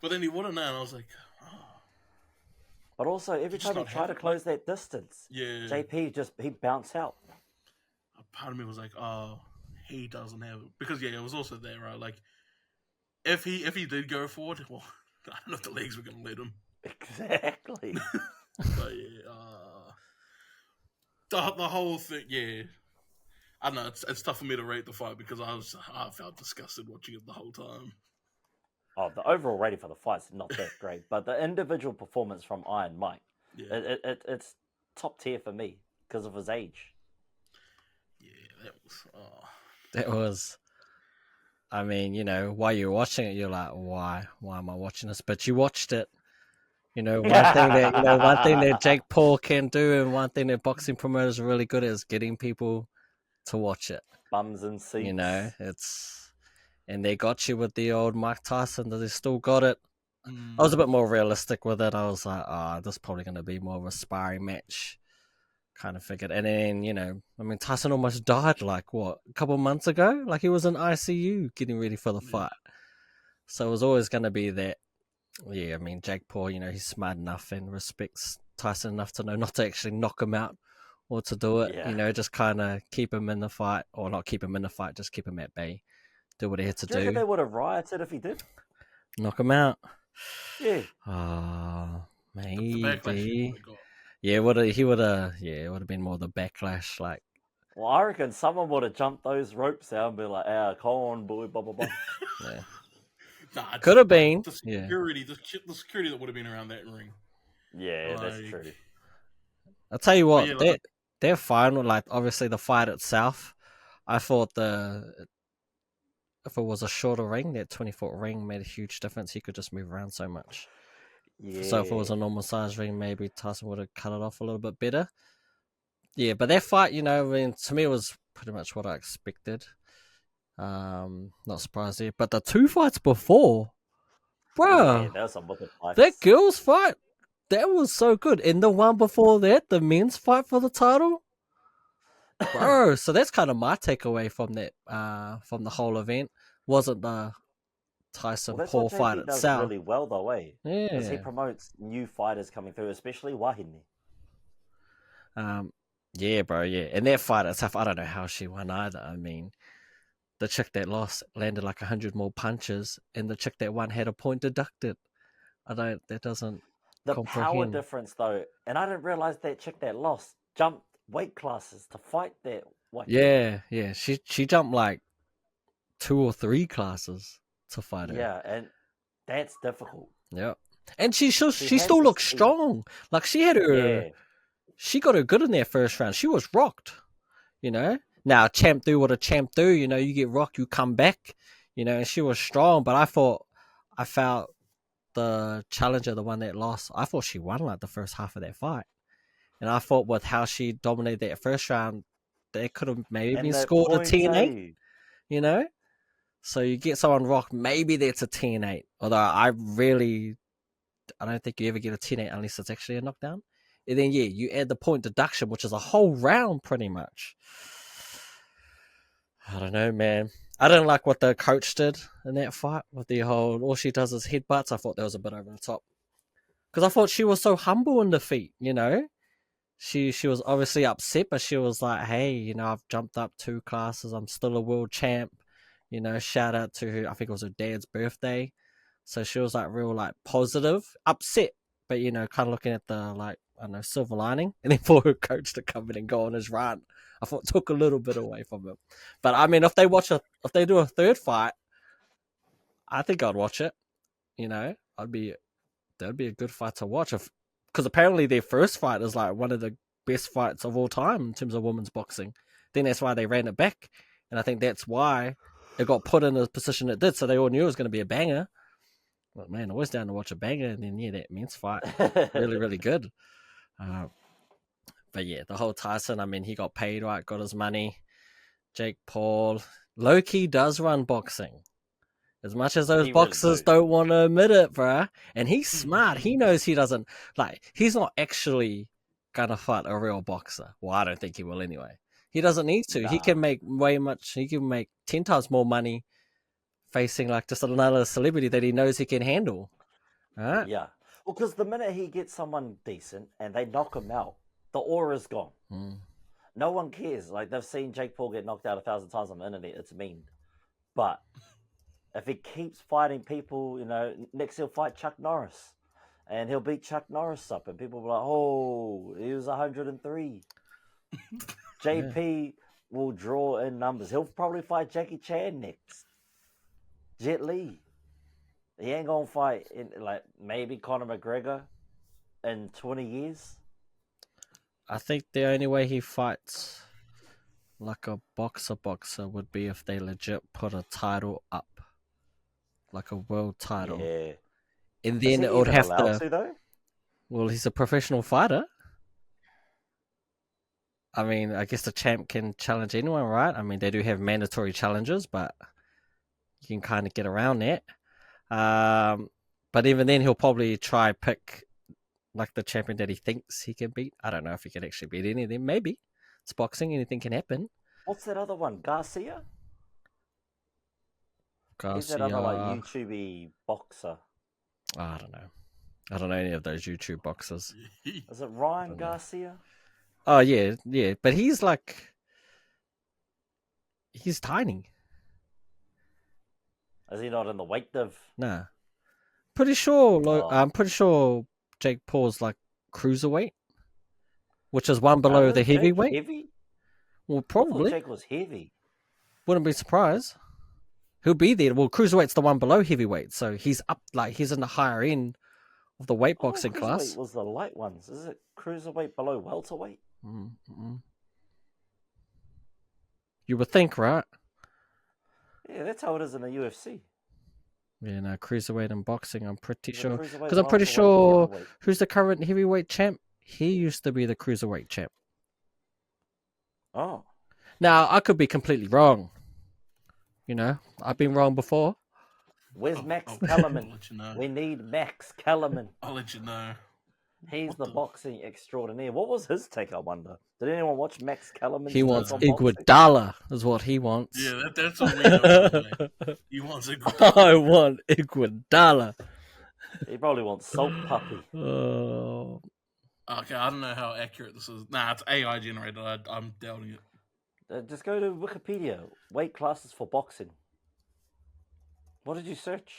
But then he wouldn't know, and I was like, oh. But also, every time he tried to close that distance, JP he bounced out. A part of me was like, oh, he doesn't have it. Because, yeah, it was also there, right? Like, if he did go forward, well, I don't know if the legs were going to let him. Exactly. But, yeah, the whole thing, yeah. I don't know, it's tough for me to rate the fight because I felt disgusted watching it the whole time. Oh, the overall rating for the fight's not that great, but the individual performance from Iron Mike, it's top tier for me because of his age. Yeah, that was. I mean, while you're watching it, you're like, why am I watching this? But you watched it. One thing that Jake Paul can do, and one thing that boxing promoters are really good at is getting people to watch it. Bums and seats. And they got you with the old Mike Tyson, that they still got it. I was a bit more realistic with it. I was like, this is probably going to be more of a sparring match, kind of figured. And then, Tyson almost died, a couple months ago? Like, he was in ICU getting ready for the fight. So it was always going to be that. Yeah, Jake Paul, he's smart enough and respects Tyson enough to know not to actually knock him out or to do it. Yeah. Just kind of keep him in the fight, or not keep him in the fight, just keep him at bay. Do what he had to do. Do you reckon they would have rioted if he did? Knock him out? Yeah. Maybe. Yeah, it would have been more the backlash. Like, well, I reckon someone would have jumped those ropes out and be like, come on, boy, blah, blah, blah. Yeah. Nah, could have been. The security that would have been around that ring. Yeah, that's true. I'll tell you what, they're fine with, obviously the fight itself. I thought if it was a shorter ring, that 20-foot ring made a huge difference. He could just move around so much. Yeah. So if it was a normal size ring, maybe Tyson would have cut it off a little bit better. Yeah, but that fight, to me, it was pretty much what I expected. Not surprised there. But the two fights before, bro, that girls' fight, that was so good. And the one before that, the men's fight for the title, bro. So that's kind of my takeaway from that, from the whole event. Wasn't the Tyson Paul fight itself. Does really well though, eh? Yeah, because he promotes new fighters coming through, especially Wahine. Yeah, bro. Yeah, and that fight itself, I don't know how she won either. The chick that lost landed 100 more punches, and the chick that won had a point deducted. That doesn't the comprehend. Power difference though, and I didn't realize that chick that lost jumped weight classes to fight that. Yeah. She jumped 2 or 3 classes to fight her. Yeah, and that's difficult. Yeah, and she still looks strong. She had her. Yeah. She got her good in that first round. She was rocked. you know. Now, champ do what a champ do, you know, you get rocked, you come back, you know, and she was strong, but I felt the challenger, the one that lost, I thought she won like the first half of that fight. And I thought with how she dominated that first round, they could have maybe And been that scored a point 10-8, you know? So you get someone rocked, maybe that's a 10-8. Although I don't think you ever get a 10-8 unless it's actually a knockdown. And then, yeah, you add the point deduction, which is a whole round pretty much. I don't know, man. I didn't like what the coach did in that fight with the whole, all she does is headbutts. I thought that was a bit over the top. Because I thought she was so humble in defeat, you know? She was obviously upset, but she was like, hey, you know, I've jumped up 2 classes. I'm still a world champ. You know, shout out to her. I think it was her dad's birthday. So she was like real like positive, upset, but you know, kind of looking at the like, I don't know, silver lining. And then for her coach to come in and go on his rant, I thought took a little bit away from him. But I mean, if they do a third fight, I think I'd watch it. You know, that'd be a good fight to watch. Because apparently their first fight is like one of the best fights of all time in terms of women's boxing. Then that's why they ran it back, and I think that's why it got put in the position it did. So they all knew it was going to be a banger. But man, I was down to watch a banger, and then yeah, that men's fight really, really good. But yeah, the whole Tyson, I mean, he got paid right, got his money. Jake Paul, Loki does run boxing. As much as those boxers don't want to admit it, bruh. And he's smart. He knows he doesn't, like, he's not actually going to fight a real boxer. Well, I don't think he will anyway. He doesn't need to. Nah. He can make he can make 10 times more money facing like just another celebrity that he knows he can handle. Right? Yeah. Well, because the minute he gets someone decent and they knock him out, the aura's gone. No one cares. Like, they've seen Jake Paul get knocked out 1,000 times on the internet. It's mean. But if he keeps fighting people, you know, next he'll fight Chuck Norris. And he'll beat Chuck Norris up. And people will be like, oh, he was 103. JP will draw in numbers. He'll probably fight Jackie Chan next. Jet Li. He ain't going to fight, like, maybe Conor McGregor in 20 years. I think the only way he fights like a boxer would be if they legit put a title up. Like a world title. Yeah. And then it would have to though? Well, he's a professional fighter. I mean, I guess the champ can challenge anyone, right? I mean, they do have mandatory challenges, but you can kind of get around that. But even then, he'll probably try pick like the champion that he thinks he can beat. I don't know if he can actually beat any of them. Maybe. It's boxing. Anything can happen. What's that other one? Garcia? He's Garcia. that other like YouTube-y boxer. Oh, I don't know. I don't know any of those YouTube boxers. Is it Ryan Garcia? Oh, yeah. But he's like... He's tiny. Is he not in the weight div? Nah. Pretty sure... I'm pretty sure Jake Paul's like cruiserweight. Which is one below the heavyweight. Heavy? Well, probably. I thought Jake was heavy. Wouldn't be surprised. He'll be there. Well, cruiserweight's the one below heavyweight, so he's up, like, he's in the higher end of the weight boxing class. Cruiserweight was the light ones. Is it cruiserweight below welterweight? You would think, right? Yeah, that's how it is in the UFC. Yeah, no, cruiserweight in boxing, I'm pretty sure. Because I'm pretty sure who's the current heavyweight champ? He used to be the cruiserweight champ. Oh. Now, I could be completely wrong. You know, I've been wrong before. Where's Max Kellerman? You know. We need Max Kellerman. I'll let you know. He's the boxing extraordinaire. What was his take, I wonder? Did anyone watch Max Kellerman? He wants Iguodala, is what he wants. Yeah, that's what we know. He wants Iguodala. I want Iguodala. He probably wants Salt Puppy. Oh. Okay, I don't know how accurate this is. Nah, it's AI generated. I'm doubting it. Just go to Wikipedia. Weight classes for boxing. What did you search?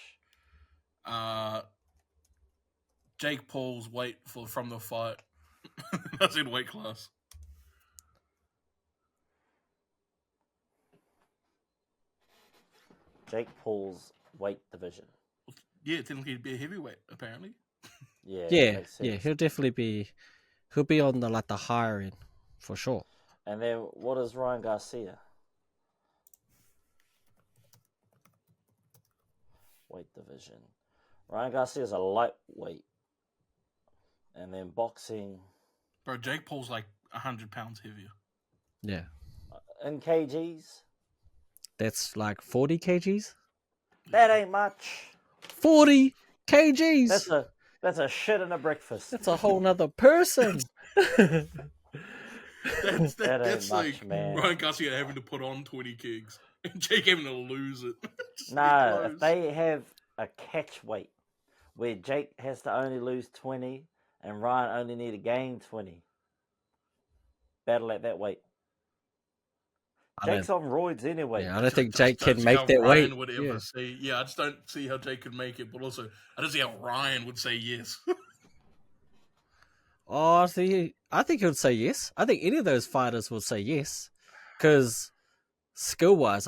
Jake Paul's weight from the fight. That's in weight class. Jake Paul's weight division. Yeah, technically he'd be a heavyweight, apparently. Yeah. He'll definitely be. He'll be on the higher end for sure. And then what is Ryan Garcia? Weight division. Ryan Garcia is a lightweight. And then boxing. Bro, Jake Paul's like 100 pounds heavier. Yeah. In kgs. That's like 40 kgs? That ain't much. 40 kgs! That's a shit and a breakfast. That's a whole nother person. That's much, like man. Ryan Garcia having to put on 20 gigs and Jake having to lose it. No, if they have a catch weight where Jake has to only lose 20 and Ryan only need to gain 20, battle at that weight. Jake's on roids anyway. Yeah, I don't think Jake don't can see make how that Ryan weight. would ever say, I just don't see how Jake could make it, but also I don't see how Ryan would say yes. Oh, see, I think he would say yes. I think any of those fighters would say yes. Because skill-wise,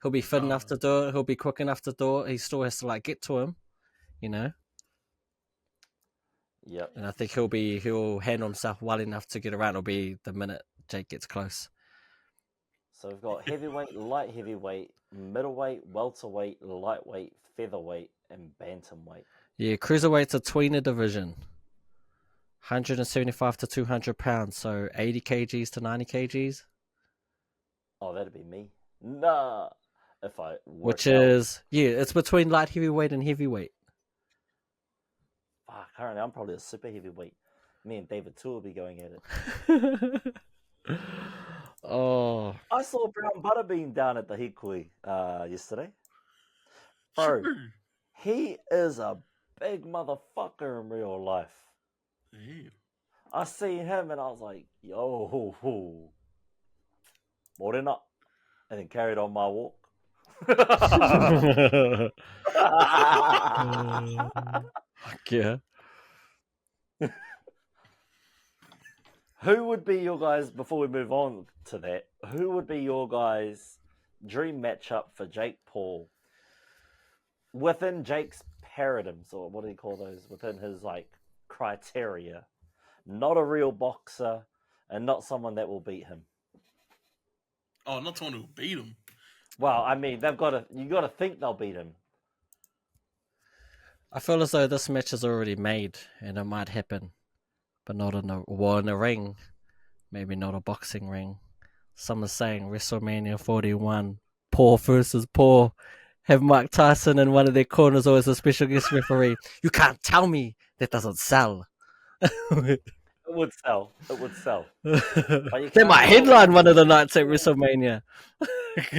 he'll be fit enough to do it. He'll be quick enough to do it. He still has to like get to him, you know? Yep. And I think he'll handle himself well enough to get around. It'll be the minute Jake gets close. So we've got heavyweight, light heavyweight, middleweight, welterweight, lightweight, featherweight, and bantamweight. Yeah, cruiserweight's a tweener division. 175 to 200 pounds, so 80 kgs to 90 kgs. Oh, that'd be me. Nah. If I Which is, it's between light heavyweight and heavyweight. Fuck, currently I'm probably a super heavyweight. Me and David too will be going at it. Oh. I saw Brown Butterbean down at the Hikoi yesterday. Bro, he is a big motherfucker in real life. Damn. I seen him and I was like, yo, more than up. And then carried on my walk. Yeah. Who would be your guys, before we move on to that, who would be your guys' dream matchup for Jake Paul within Jake's paradigms, or what do you call those, within his like criteria? Not a real boxer and not someone that will beat him. Oh, not someone who beat him. Well, I mean, you got to think they'll beat him. I feel as though this match is already made and it might happen, but not in a ring. Maybe not a boxing ring. Some are saying WrestleMania 41, Paul versus Paul. Have Mike Tyson in one of their corners or as a special guest referee. You can't tell me that doesn't sell. It would sell. It would sell. They might headline one of the nights at WrestleMania.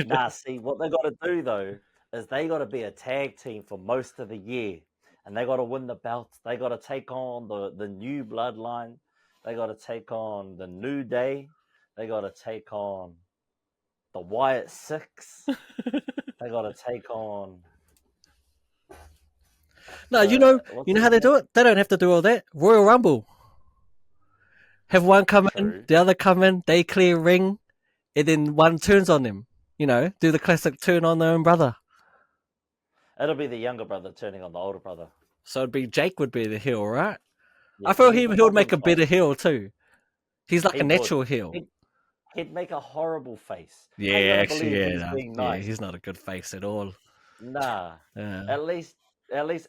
Nah, see, what they got to do, though, is they got to be a tag team for most of the year. And they got to win the belts. They got to take on the new bloodline. They got to take on the New Day. They got to take on the Wyatt Six. They got to take on... No, you know how they do it? They don't have to do all that. Royal Rumble. Have one come in, the other come in, they clear ring, and then one turns on them. You know, do the classic turn on their own brother. It'll be the younger brother turning on the older brother. So it'd be Jake would be the heel, right? Yeah, I feel he would make a better heel too. He's like a natural heel. He'd make a horrible face. Yeah, actually, nice. He's not a good face at all. Nah. At least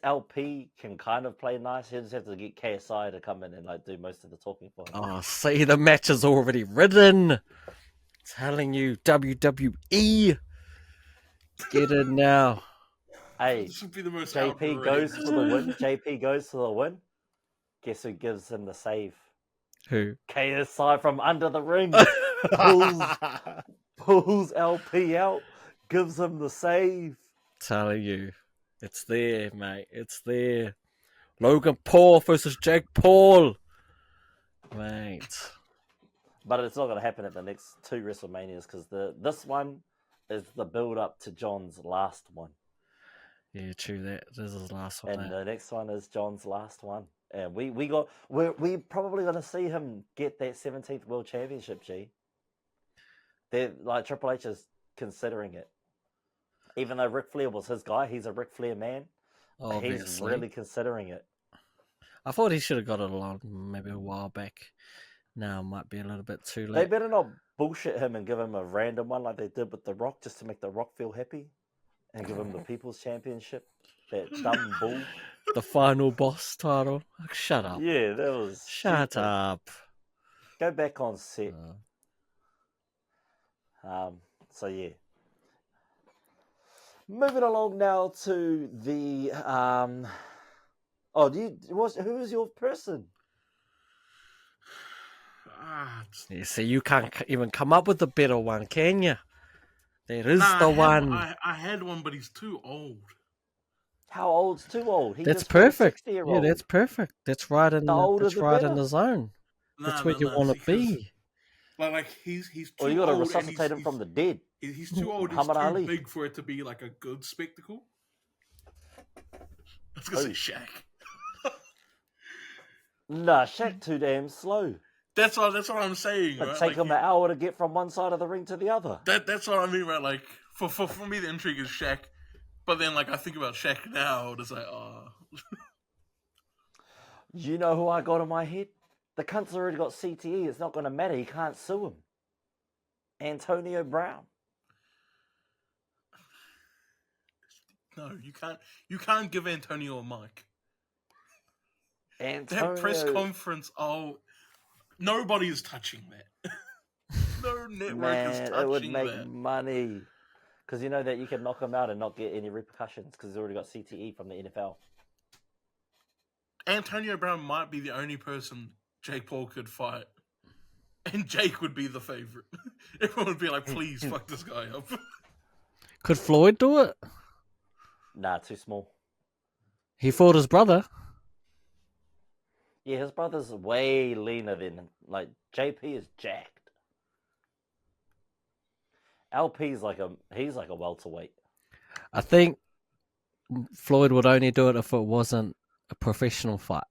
LP can kind of play nice. He'll just have to get KSI to come in and like do most of the talking for him. Oh, see, the match is already written. Telling you, WWE, get it now. Hey, This would be the most JP goes for the win. JP goes for the win. Guess who gives him the save? Who? KSI from under the ring. pulls LP out, gives him the save. Telling you, it's there, mate. It's there. Logan Paul versus Jake Paul, mate. But it's not going to happen at the next two WrestleManias because this one is the build up to John's last one. Yeah, true that. This is the last one. And the next one is John's last one. And we're probably going to see him get that 17th World Championship, G. They're like Triple H is considering it. Even though Ric Flair was his guy, he's a Ric Flair man. Obviously. He's really considering it. I thought he should have got it along maybe a while back. Now might be a little bit too They late. better not bullshit him and give him a random one like they did with The Rock, just to make The Rock feel happy, and give him the People's Championship. That dumb bull. The final boss title. Shut up. Yeah, that was Shut stupid. up. Go back on set. Uh, So yeah. Moving along now to the who was your person? you see, you can't even come up with a better one, can you? There is Nah, the I had one. I had one, but he's too old. How old's too old? He That's just fought a perfect. 60-year-old. Yeah, that's perfect. That's right in The older that's the right in better. the zone. That's where you want to be. Like he's too Or you got to old. resuscitate him from the dead. He's too old. He's Muhammad too Ali. big for it to be like a good spectacle. I was gonna say Shaq. Nah, Shaq too damn slow. That's what I'm saying. It'd Right? take him an hour to get from one side of the ring to the other. That's what I mean, right? Like for me, the intrigue is Shaq, but then like I think about Shaq now, it's like, oh. You know who I got in my head? The cunt's already got CTE. It's not going to matter. He can't sue him. Antonio Brown. No, you can't. You can't give Antonio a mic. Antonio. That press conference. Oh, nobody is touching that. No network is touching that. It would make money. Because you know that you can knock him out and not get any repercussions because he's already got CTE from the NFL. Antonio Brown might be the only person Jake Paul could fight. And Jake would be the favorite. Everyone would be like, please fuck this guy up. Could Floyd do it? Nah, too small. He fought his brother. Yeah, his brother's way leaner than like JP is jacked. LP's he's like a welterweight. I think Floyd would only do it if it wasn't a professional fight.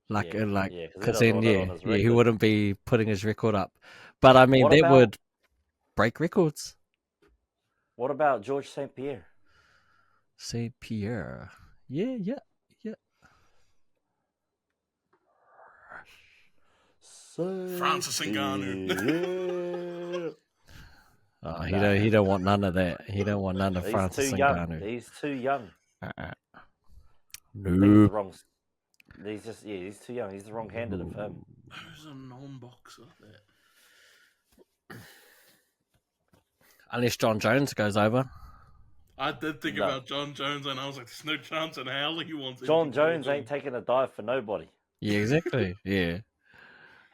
Because then he wouldn't be putting his record up. But I mean, that would break records. What about George St. Pierre? St. Pierre, yeah. Francis Ngannou. Oh, he don't want none of that. He don't want none of Francis Ngannou. He's too young. No. He's too young. He's the wrong candidate for him. Who's a non-boxer there? Unless John Jones goes over. I did think about John Jones, and I was like, "There's no chance in hell he wants." John Jones ain't taking a dive for nobody. Yeah, exactly. Yeah.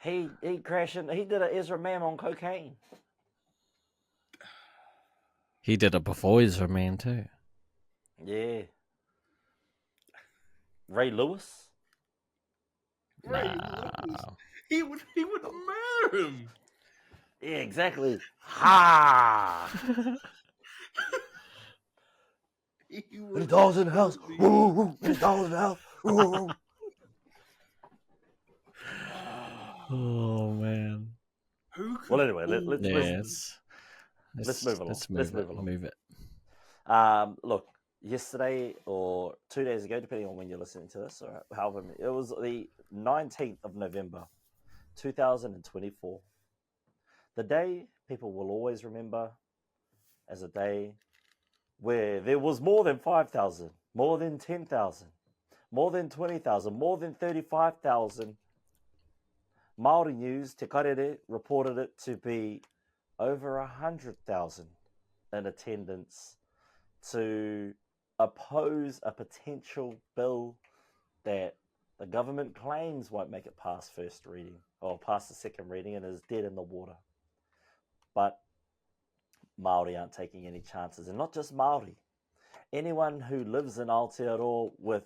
He crashed. He did an Ezra Man on cocaine. He did it before Ezra Man too. Yeah. Ray Lewis. He would murder him. Yeah, exactly. Ha! The dogs in the house. Woo! The dogs in the house. Woo! Oh man. Well, anyway, let's move along. Let's move it. Look, yesterday or 2 days ago, depending on when you're listening to this, or however, it was the 19th of November, 2024. The day people will always remember as a day where there was more than 5,000, more than 10,000, more than 20,000, more than 35,000. Māori News, Te Karere, reported it to be over 100,000 in attendance to oppose a potential bill that the government claims won't make it past first reading or past the second reading and is dead in the water. But Māori aren't taking any chances, and not just Māori. Anyone who lives in Aotearoa with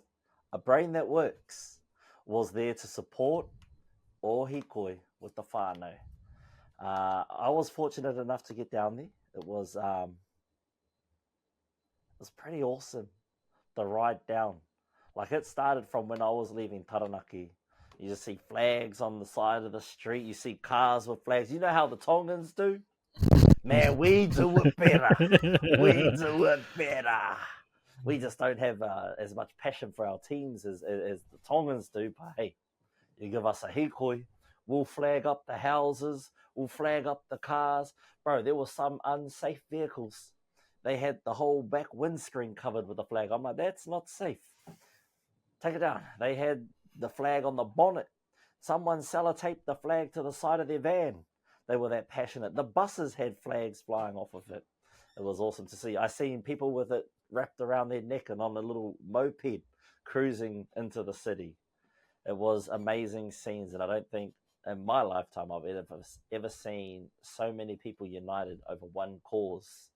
a brain that works was there to support or Hikoi with the whānau. I was fortunate enough to get down there. It was pretty awesome, the ride down. Like, it started from when I was leaving Taranaki. You just see flags on the side of the street. You see cars with flags. You know how the Tongans do? Man, we do it better. We do it better. We just don't have as much passion for our teams as the Tongans do. But hey, You give us a hikoi, we'll flag up the houses, we'll flag up the cars. Bro, there were some unsafe vehicles. They had the whole back windscreen covered with a flag. I'm like, that's not safe. Take it down. They had the flag on the bonnet. Someone sellotaped the flag to the side of their van. They were that passionate. The buses had flags flying off of it. It was awesome to see. I seen people with it wrapped around their neck and on a little moped cruising into the city. It was amazing scenes, and I don't think in my lifetime I've ever seen so many people united over one cause.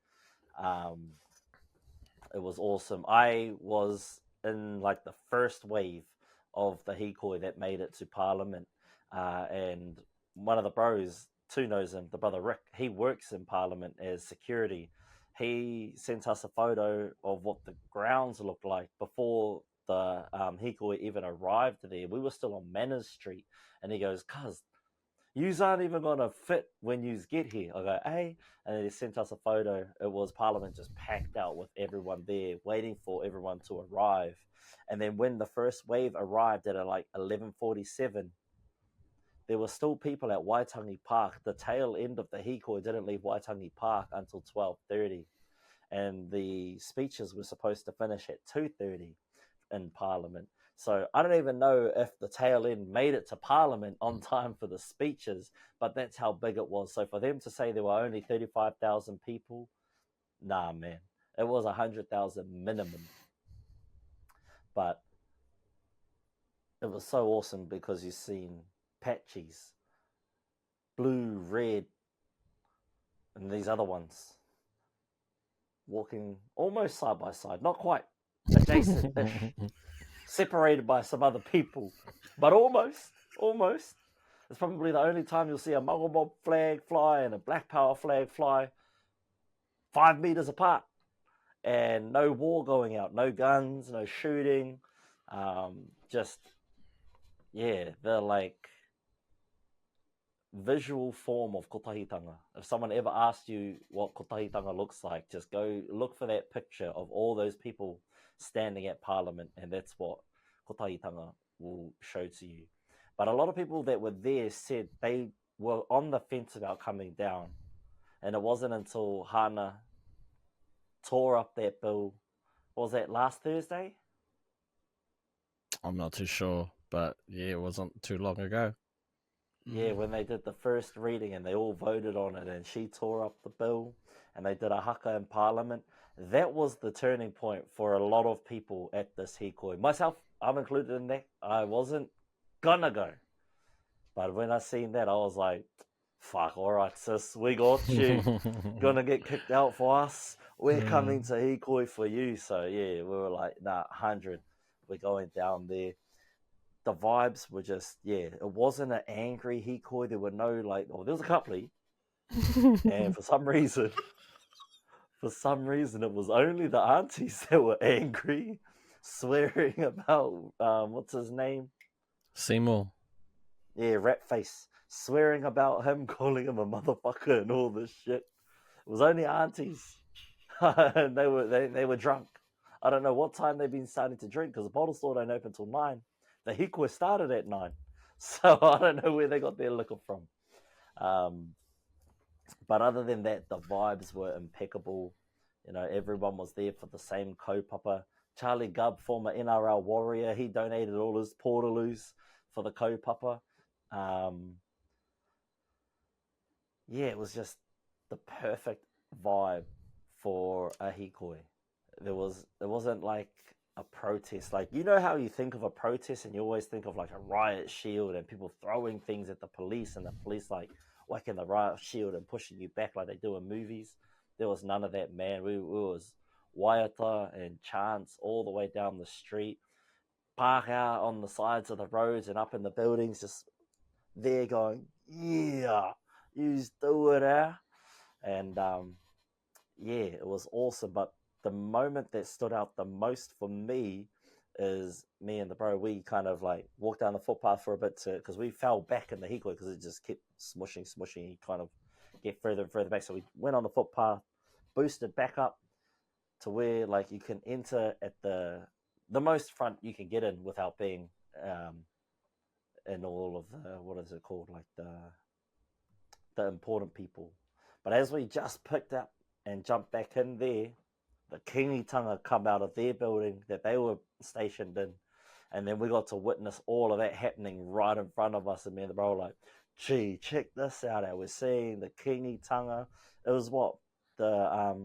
It was awesome. I was in like the first wave of the Hikoi that made it to Parliament, and one of the bros, Tu knows him, the brother Rick, he works in Parliament as security. He sent us a photo of what the grounds looked like before the Hikoi even arrived there. We were still on Manners Street, and he goes, "Cuz, yous aren't even gonna fit when yous get here." I go, "Hey," and then he sent us a photo. It was Parliament just packed out with everyone there, waiting for everyone to arrive. And then when the first wave arrived at like 11:47, there were still people at Waitangi Park. The tail end of the Hikoi didn't leave Waitangi Park until 12:30, and the speeches were supposed to finish at 2:30 in Parliament. So I don't even know if the tail end made it to Parliament on time for the speeches, but that's how big it was. So for them to say there were only 35,000 people, nah, man, it was 100,000 minimum. But it was so awesome because you've seen patches, blue, red, and these other ones walking almost side by side, not quite adjacent-ish. Separated by some other people, but almost. It's probably the only time you'll see a Muggle Mob flag fly and a Black Power flag fly 5 meters apart, and no war going out, no guns, no shooting, the like visual form of kotahitanga. If someone ever asked you what kotahitanga looks like, just go look for that picture of all those people standing at Parliament, and that's what kotahitanga will show to you. But a lot of people that were there said they were on the fence about coming down, and it wasn't until Hana tore up that bill. What was that, last Thursday? I'm not too sure, but yeah, it wasn't too long ago. Yeah, when they did the first reading and they all voted on it, and she tore up the bill and they did a haka in Parliament. That was the turning point for a lot of people at this Hikoi. Myself, I'm included in that. I wasn't gonna go. But when I seen that, I was like, fuck, all right, sis, we got you. Gonna get kicked out for us. We're coming to Hikoi for you. So, yeah, we were like, nah, 100. We're going down there. The vibes were just, it wasn't an angry Hikoi. There were no, like, there was a couple. And for some reason, it was only the aunties that were angry, swearing about, what's his name? Seymour. Yeah, Rat Face. Swearing about him, calling him a motherfucker and all this shit. It was only aunties. And they were drunk. I don't know what time they've been starting to drink, because the bottle store don't open till 9. The Hikoi started at 9. So I don't know where they got their liquor from. But other than that, the vibes were impeccable. You know, everyone was there for the same kaupapa. Charlie Gubb, former NRL warrior, he donated all his portaloos for the kaupapa. It was just the perfect vibe for a Hikoi. It wasn't like a protest. Like, you know how you think of a protest and you always think of like a riot shield and people throwing things at the police and the police like whacking the riot shield and pushing you back like they do in movies. There was none of that, man. We was waiata and chants all the way down the street, park out on the sides of the roads and up in the buildings, just there going, yeah, you do it, eh? And it was awesome. But the moment that stood out the most for me is me and the bro, we kind of like walked down the footpath for a bit because we fell back in the Hikoi because it just kept smushing. You kind of get further and further back. So we went on the footpath, boosted back up to where like you can enter at the most front you can get in without being and all of the, what is it called, like the important people. But as we just picked up and jumped back in there, the kingitanga come out of their building that they were stationed in, and then we got to witness all of that happening right in front of us, and me and the bro were like, gee, check this out, we're seeing the kingitanga. It was what, the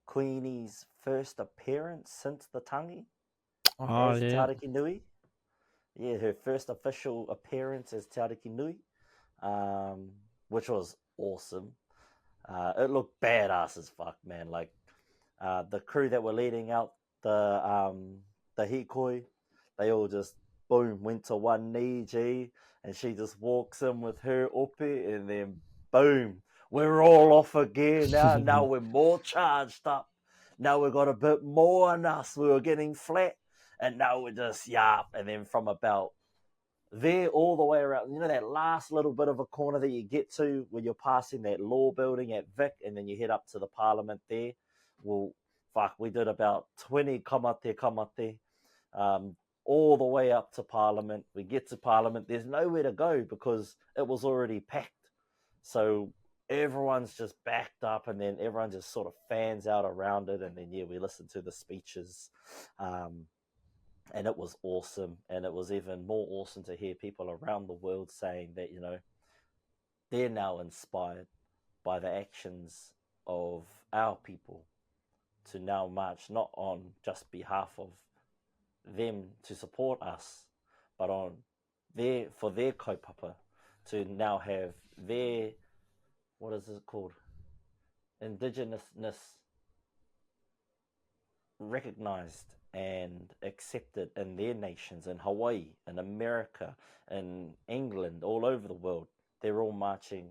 Queenie's first appearance since the tangi Oh, as Te yeah. Ariki Nui. Yeah, her first official appearance as Te Ariki Nui, which was awesome. It looked badass as fuck, man. Like the crew that were leading out the Hikoi, they all just boom went to one knee, G, and she just walks in with her upe, and then boom, we're all off again. Now we're more charged up. Now we've got a bit more on us. We were getting flat, and now we're just yap. And then from about there all the way around, you know, that last little bit of a corner that you get to when you're passing that law building at Vic, and then you head up to the Parliament there. Well, fuck, we did about 20 kamate, all the way up to Parliament. We get to Parliament, there's nowhere to go because it was already packed. So everyone's just backed up, and then everyone just sort of fans out around it, and then, yeah, we listen to the speeches. And it was awesome. And it was even more awesome to hear people around the world saying that, you know, they're now inspired by the actions of our people to now march not on just behalf of them to support us, but on for their kaupapa to now have their, what is it called, indigenousness recognized and accepted in their nations, in Hawaii, in America, in England, all over the world. They're all marching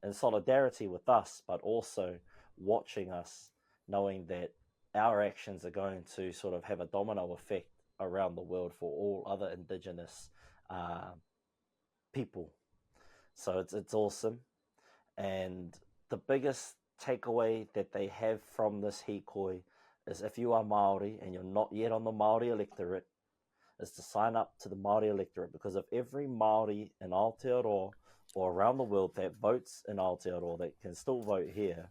in solidarity with us, but also watching us, knowing that our actions are going to sort of have a domino effect around the world for all other indigenous people. So it's awesome. And the biggest takeaway that they have from this Hikoi is, if you are Māori and you're not yet on the Māori electorate, is to sign up to the Māori electorate, because if every Māori in Aotearoa or around the world that votes in Aotearoa, that can still vote here,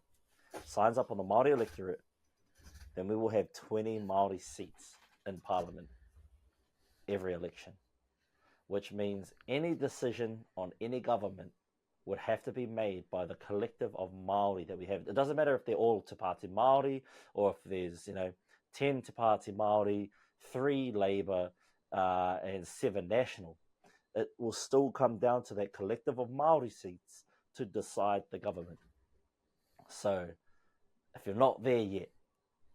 signs up on the Māori electorate, then we will have 20 Māori seats in Parliament every election, which means any decision on any government would have to be made by the collective of Māori that we have. It doesn't matter if they're all Te Pāti Māori, or if there's, 10 Te Pāti Māori, 3 Labour, and 7 National. It will still come down to that collective of Māori seats to decide the government. So, if you're not there yet,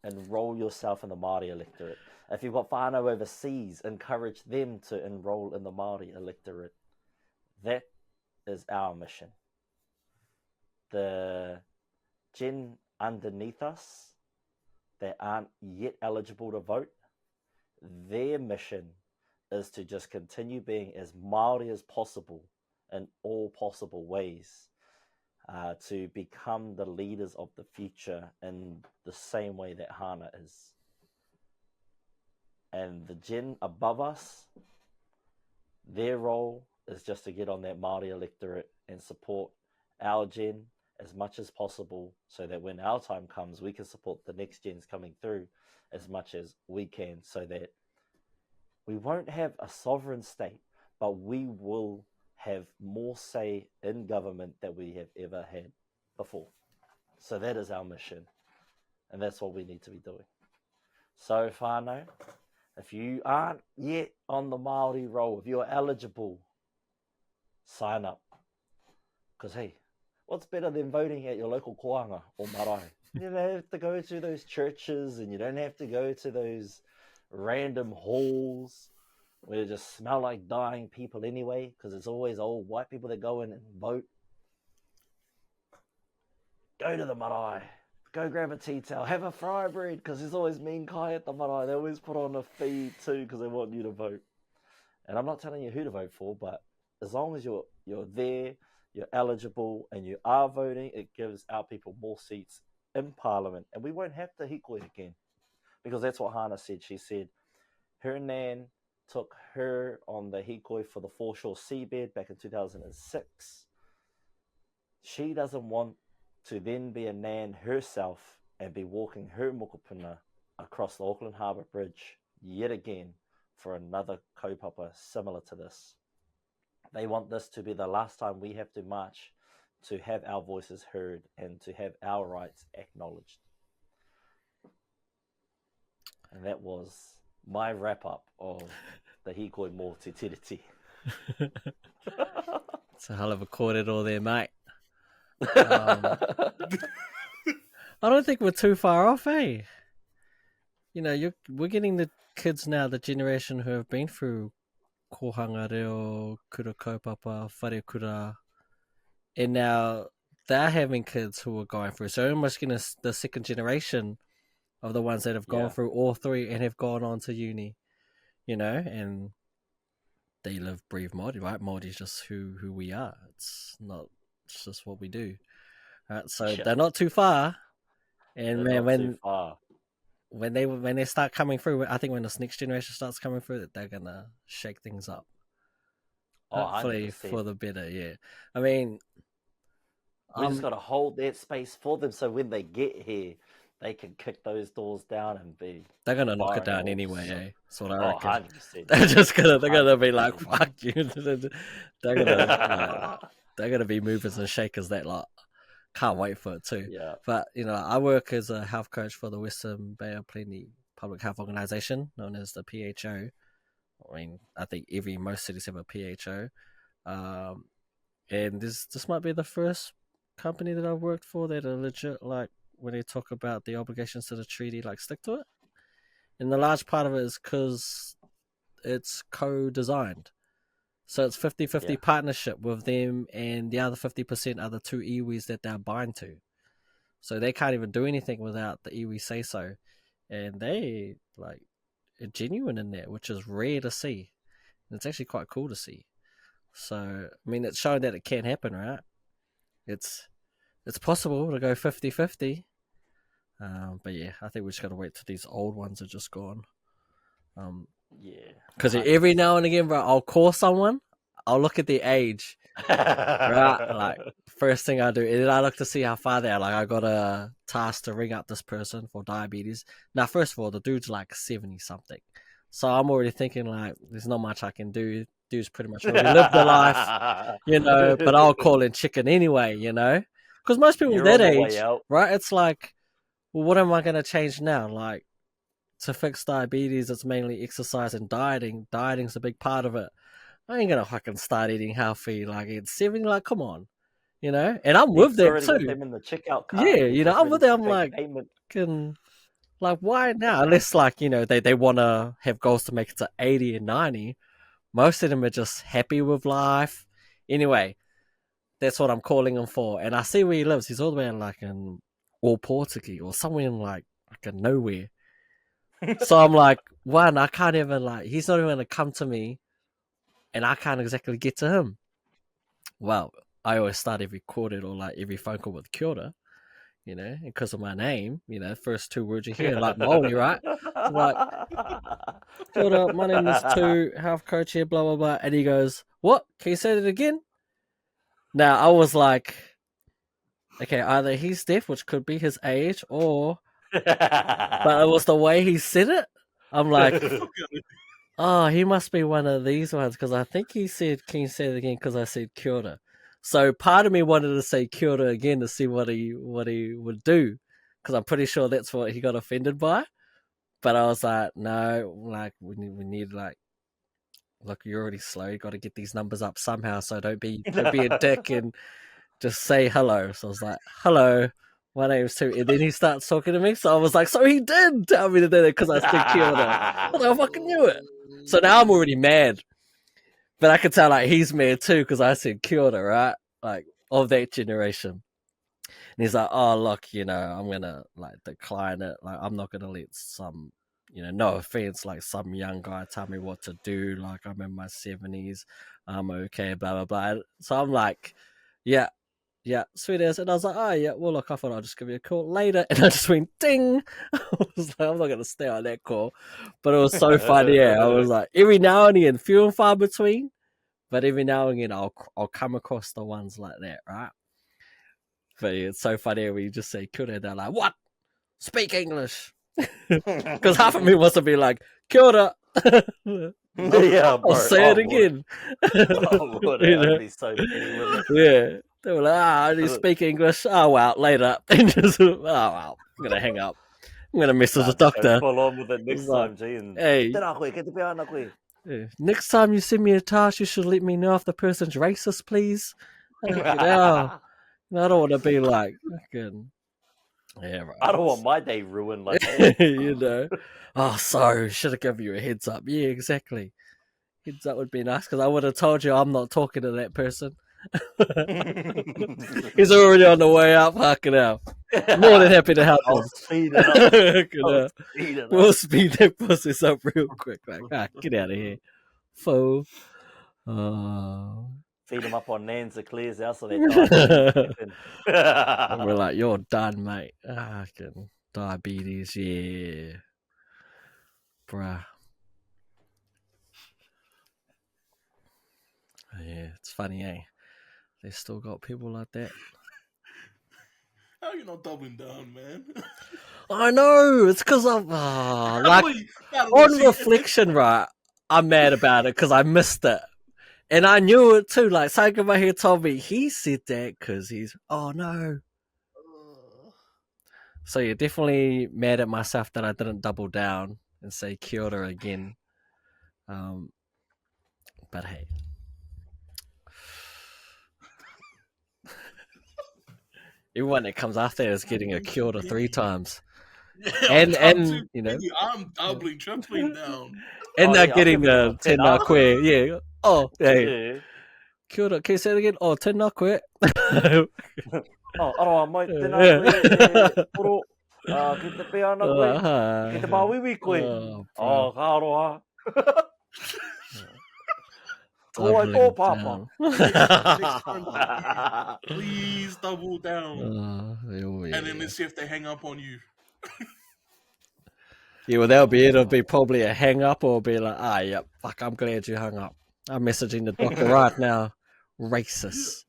enroll yourself in the Māori electorate. If you've got whānau overseas, encourage them to enroll in the Māori electorate. That is our mission. The gen underneath us that aren't yet eligible to vote, their mission is to just continue being as Māori as possible in all possible ways, to become the leaders of the future in the same way that Hana is. And the gen above us, their role is just to get on that Māori electorate and support our gen as much as possible, so that when our time comes, we can support the next gens coming through as much as we can, so that we won't have a sovereign state, but we will have more say in government than we have ever had before. So that is our mission, and that's what we need to be doing. So whānau, if you aren't yet on the Māori roll, if you're eligible, sign up. Because, hey, what's better than voting at your local koanga or marae? You don't have to go to those churches, and you don't have to go to those random halls where they just smell like dying people anyway, because it's always old white people that go in and vote. Go to the marae. Go grab a tea towel. Have a fry bread, because there's always mean kai at the marae. They always put on a feed too, because they want you to vote. And I'm not telling you who to vote for, but as long as you're there, you're eligible, and you are voting, it gives our people more seats in Parliament. And we won't have to hikoi again, because that's what Hana said. She said her nan took her on the Hikoi for the foreshore seabed back in 2006. She doesn't want to then be a nan herself and be walking her mokopuna across the Auckland Harbour Bridge yet again for another kaupapa similar to this. They want this to be the last time we have to march to have our voices heard and to have our rights acknowledged. And that was my wrap-up of the Hikoi mō te Tiriti. It's a hell of a kōrero there, mate. I don't think we're too far off, eh? You know, we're getting the kids now, the generation who have been through kohanga reo, kura kaupapa, whare kura, and now they're having kids who are going through. So almost getting the second generation of the ones that have gone through all three and have gone on to uni, you know, and they live, breathe Māori, right? Māori is just who we are. It's just what we do. Right? So they're not too far. And they're man, when they start coming through, I think when this next generation starts coming through, they're gonna shake things up. Hopefully 100%. for the better, yeah. I mean, we just got to hold that space for them, so when they get here, they can kick those doors down and be. They're gonna knock it down anyway, eh? That's what I reckon. 100%. They're gonna be like, fuck you. they're gonna be movers and shakers that lot. Can't wait for it too. Yeah. But you know, I work as a health coach for the Western Bay of Plenty public health organisation known as the PHO. I mean, I think most cities have a PHO, and this might be the first company that I've worked for that are legit, like when they talk about the obligations to the treaty, like stick to it. And the large part of it is because it's co-designed. So it's 50-50 partnership with them, and the other 50% are the two iwis that they're bind to. So they can't even do anything without the iwi say so. And they like are genuine in that, which is rare to see. And it's actually quite cool to see. So, I mean, it's showing that it can happen, right? It's possible to go 50-50. But yeah, I think we just got to wait till these old ones are just gone. Because every now and again, bro, I'll call someone, I'll look at their age, right? Like, first thing I do, and then I look to see how far they are. Like, I got a task to ring up this person for diabetes. Now, first of all, the dude's like 70-something. So I'm already thinking, like, there's not much I can do. Dude's pretty much already lived the life, you know, but I'll call in chicken anyway, you know? Because most people that age, right, it's like, well, what am I going to change now? Like, to fix diabetes, it's mainly exercise and dieting. Dieting's a big part of it. I ain't going to fucking start eating healthy, like, at 70, like, come on. You know? And I'm with them, too. Them in the checkout cart. Yeah, you know, I'm with them, I'm like, like, why now? Unless, like, you know, they want to have goals to make it to 80 and 90. Most of them are just happy with life. Anyway, that's what I'm calling him for. And I see where he lives. He's all the way in, like, in All Portuguese or somewhere in, like in nowhere. So I'm like, one, I can't even, like, he's not even going to come to me and I can't exactly get to him. Well, I always start every quarter or, like, every phone call with kia ora, you know, because of my name, you know, first two words you hear, like Māori, right? So like, kia ora, my name is Tu, health coach here, blah, blah, blah. And he goes, what? Can you say that again? Now, I was like, okay, either he's deaf, which could be his age, or... but it was the way he said it. I'm like, oh, he must be one of these ones, because I think he said, can you say it again, because I said kia ora. So part of me wanted to say kia ora again to see what he would do, because I'm pretty sure that's what he got offended by. But I was like, no, like we need like, look, you're already slow. You got to get these numbers up somehow. So don't be a dick and just say hello. So I was like, hello, my name's Tu. And then he starts talking to me. So I was like, so he did tell me to do it because I said kia ora. I fucking knew it. So now I'm already mad. But I could tell, like, he's mad too because I said kia ora, right? Like, of that generation. And he's like, oh, look, you know, I'm going to, like, decline it. Like, I'm not going to let some, you know, no offense, like, some young guy tell me what to do. Like, I'm in my 70s. I'm okay, blah, blah, blah. So I'm like, yeah, yeah, sweet as. And I was like, oh, yeah, well, look, I thought I'll just give you a call later. And I just went, ding. I was like, I'm not going to stay on that call. But it was so funny, yeah. I was like, every now and again, few and far between. But every now and again, I'll come across the ones like that, right? But yeah, it's so funny when you just say kia ora, and they're like, what? Speak English. Because half of me wants to be like, kia ora. Yeah, bro. I'll say it again. I'd be so petty with it. Yeah. They were like, I only speak English. Oh, well, later. And just, oh, well, I'm going to hang up. I'm going to message the doctor. Full on with it next Like, time, G. And hey, "Tēnā koe, kei te pēa ana koe." yeah, next time you send me a task, you should let me know if the person's racist, please. I don't want to be like, fucking, yeah, right. I don't want my day ruined like that. You know. Oh, sorry, should have given you a heads up. Yeah, exactly. Heads up would be nice because I would have told you I'm not talking to that person. He's already on the way up. Fucking hell. More than happy to help I'll him. speed it up. Fucking I'll hell. speed it up. We'll speed that process up real quick. Like, get out of here. Fool. Feed them up on Nans, it clears out so they die. We're like, you're done, mate. Fucking diabetes, yeah. Bruh. Yeah, it's funny, eh? They still got people like that. How you not doubling down, man? I know, it's because I'm like on reflection, right? I'm mad about it because I missed it, and I knew it too. Like something in my head told me he said that because he's. Oh no! So you're definitely mad at myself that I didn't double down and say kia ora again. But hey. Everyone that comes after is getting a kia ora 3 times. Yeah, and you know, I'm doubling, tripling down. And they're yeah, getting the tēnā koe. Yeah. Oh, hey. Yeah. Kia ora. Can you say it again? Oh, tēnā koe. Oh, aroa, mai, tēnā koe, poro, ki te pēa ana koe, ki te pāwiwi koe. Oh, ka aroha. Ko ai tō pāpā. Next time, please double down. And then let's see if they hang up on you. Yeah, well, that'll be it. It'll be probably a hang up or be like, yep, fuck, I'm glad you hung up. I'm messaging the doctor right now. Racist.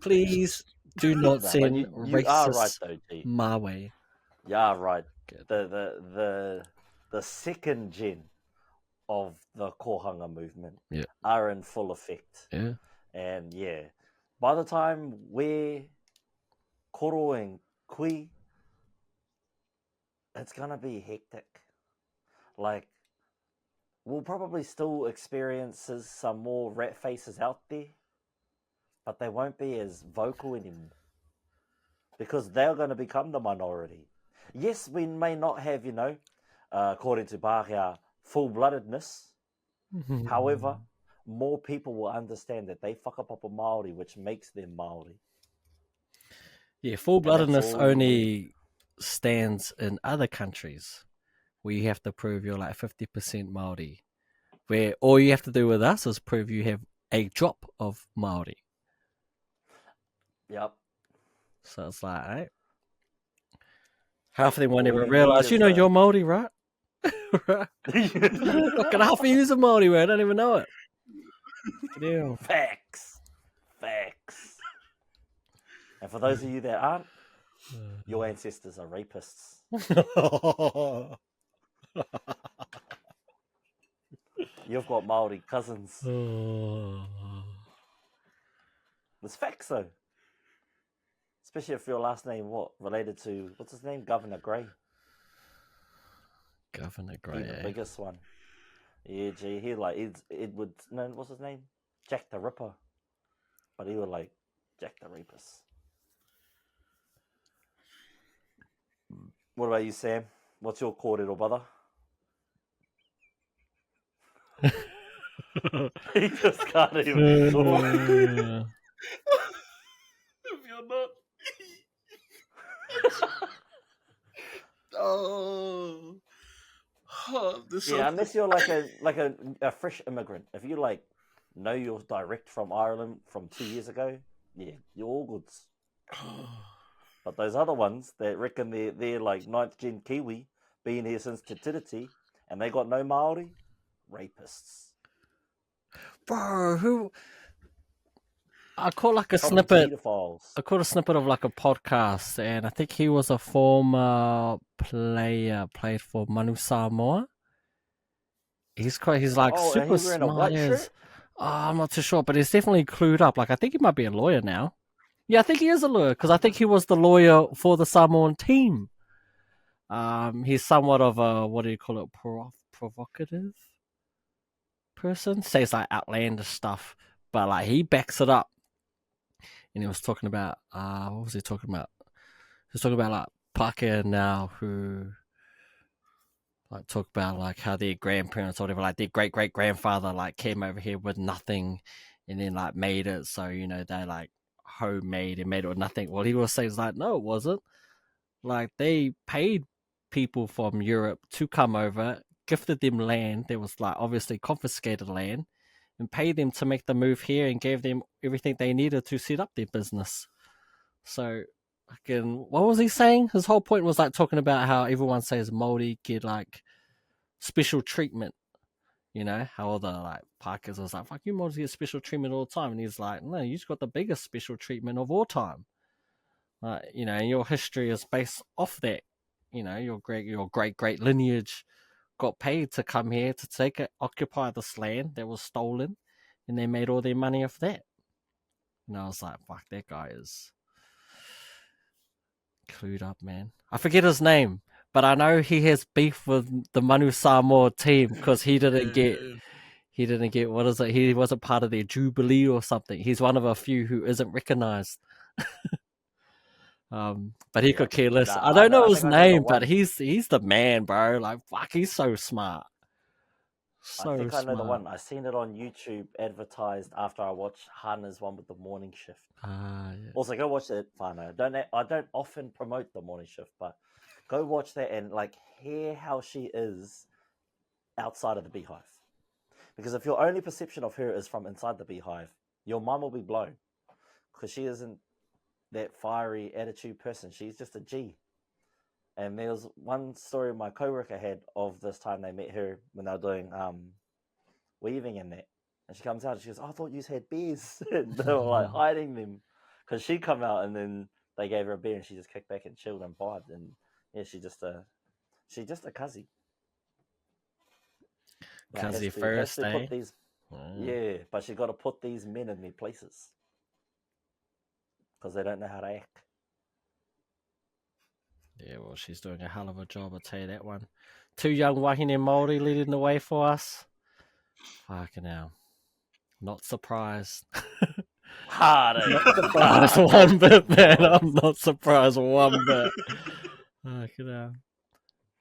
Please do not send you racist are right, though, G. my way. You are right. Good. The second gen of the kohanga movement Yeah. are in full effect. Yeah. And yeah, by the time we're koro and kui, it's gonna be hectic. Like, we'll probably still experience some more rat faces out there, but they won't be as vocal anymore because they're going to become the minority. Yes, we may not have, according to Pākehā, full-bloodedness. However, more people will understand that they whakapapa Māori, which makes them Māori. Yeah, full-bloodedness all only stands in other countries where you have to prove you're like 50% Māori. Where all you have to do with us is prove you have a drop of Māori. Yep. So it's like, eh? Half of them won't All ever you realise, need is you're Māori, right? Right? Fucking half of you is a Māori, man. I don't even know it. Damn. Facts. And for those of you that aren't, your ancestors are rapists. You've got Māori cousins. There's facts though. Especially if your last name, related to, what's his name? Governor Grey. Governor He's Grey. the biggest one. Yeah, gee, he Edward, no, what's his name? Jack the Ripper. But he was like Jack the Rapist. What about you, Sam? What's your kōrero, brother? He just can't even talk. If you're not. Oh, yeah, unless you're like a fresh immigrant. If you know you're direct from Ireland from 2 years ago, yeah, you're all goods. But those other ones that reckon they're like 9th gen Kiwi, been here since Te Tiriti, and they got no Māori, rapists. Bro, who... I caught like a Probably snippet. pedophiles. I caught a snippet of like a podcast, and I think he was a former player, played for Manu Samoa. He's like Oh, and super he's wearing a smart. white shirt? I'm not too sure, but he's definitely clued up. Like I think he might be a lawyer now. Yeah, I think he is a lawyer because I think he was the lawyer for the Samoan team. He's somewhat of a, what do you call it, provocative person. Says like outlandish stuff, but like he backs it up. And he was talking about what was he talking about? He was talking about like Pākehā now who like talk about like how their grandparents or whatever, like their great grandfather like came over here with nothing and then like made it, so you know they like homemade and made it with nothing. Well, he was saying like no, it wasn't. Like they paid people from Europe to come over, gifted them land. There was like obviously confiscated land, and paid them to make the move here and gave them everything they needed to set up their business. So, again, what was he saying? His whole point was like talking about how everyone says Māori get like special treatment. You know, how all the like Parkers was like, fuck you, Māori get special treatment all the time. And he's like, no, you just got the biggest special treatment of all time. You know, and your history is based off that. You know, your great lineage got paid to come here to take it, occupy this land that was stolen, and they made all their money off that. And I was like, fuck, that guy is clued up, man. I forget his name, but I know he has beef with the Manu Samoa team because he didn't get what is it? He wasn't part of their jubilee or something. He's one of a few who isn't recognized. But he could care less. Nah, I don't know his think I know the name, but one. he's the man, bro. Like fuck, he's so smart. So I think I know the smart. one. I seen it on YouTube advertised after I watched Hana's one with the morning shift. Yeah. Also, go watch it, Whānau. I don't often promote the morning shift, but go watch that and like hear how she is outside of the beehive. Because if your only perception of her is from inside the beehive, your mum will be blown. Because she isn't that fiery attitude person. She's just a G. And there was one story my coworker had of this time they met her when they were doing weaving in that. And she comes out and she goes, oh, I thought you had bears. And they were like hiding them. Because she come out and then they gave her a beer and she just kicked back and chilled and vibed. And yeah, she's just a cuzzy. Cuzzy first, eh? Yeah, but she got to put these men in their places. Because they don't know how to act. Yeah, well, she's doing a hell of a job, I'll tell you that one. 2 young wahine Māori leading the way for us. Fucking hell. Not surprised. Not surprised one bit, man. I'm not surprised one bit. Fucking hell.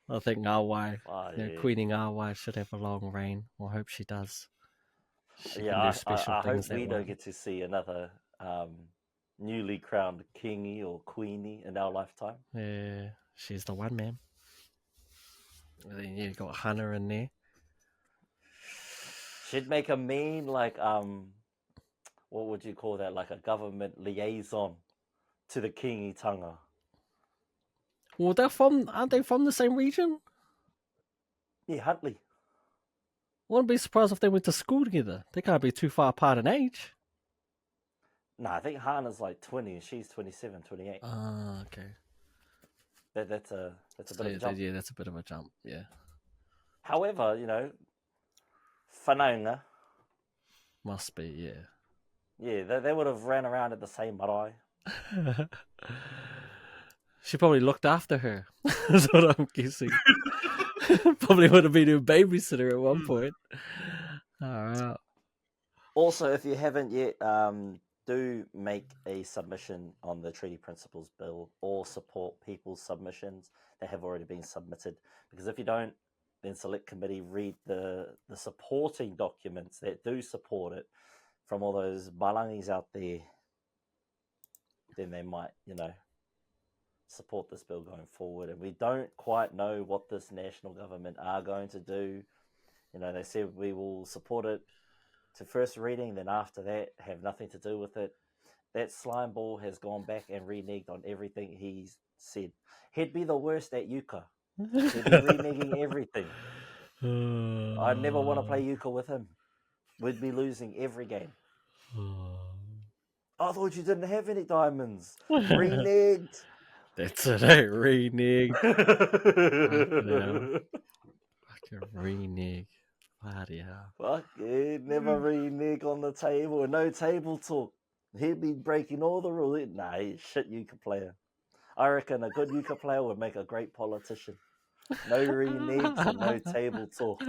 I think our wife, Queenie our wife, should have a long reign. Well, I hope she does. She can do special I things hope we don't get to see another newly crowned kingy or queenie in our lifetime. Yeah, she's the one, man. And then you got Hannah in there. She'd make a mean like what would you call that? Like a government liaison to the kingitanga. Well, aren't they from the same region? Yeah, Huntley. Wouldn't be surprised if they went to school together. They can't be too far apart in age. Nah, I think Hannah's like 20 and she's 27, 28. Ah, okay. That's a bit of a jump. Yeah, that's a bit of a jump, yeah. However, you know, whanaunga. Must be, yeah. Yeah, they would have ran around at the same marae. She probably looked after her. That's what I'm guessing. Probably would have been her babysitter at one point. All right. Also, if you haven't yet, do make a submission on the Treaty Principles Bill or support people's submissions that have already been submitted. Because if you don't, then Select Committee read the supporting documents that do support it from all those balangis out there, then they might, you know, support this bill going forward. And we don't quite know what this national government are going to do. You know, they said we will support it to first reading, then after that have nothing to do with it. that slime ball has gone back and reneged on everything he's said. He'd be the worst at euchre. He'd be reneging everything. I never want to play euchre with him. We'd be losing every game. I thought you didn't have any diamonds. Reneged. That's it, eh? Renege. Fucking renege. Bloody hell. Fuck it, never renege on the table. No table talk. He'd be breaking all the rules. Nah, he's shit euchre player. I reckon a good euchre player would make a great politician. No reneges and no table talk.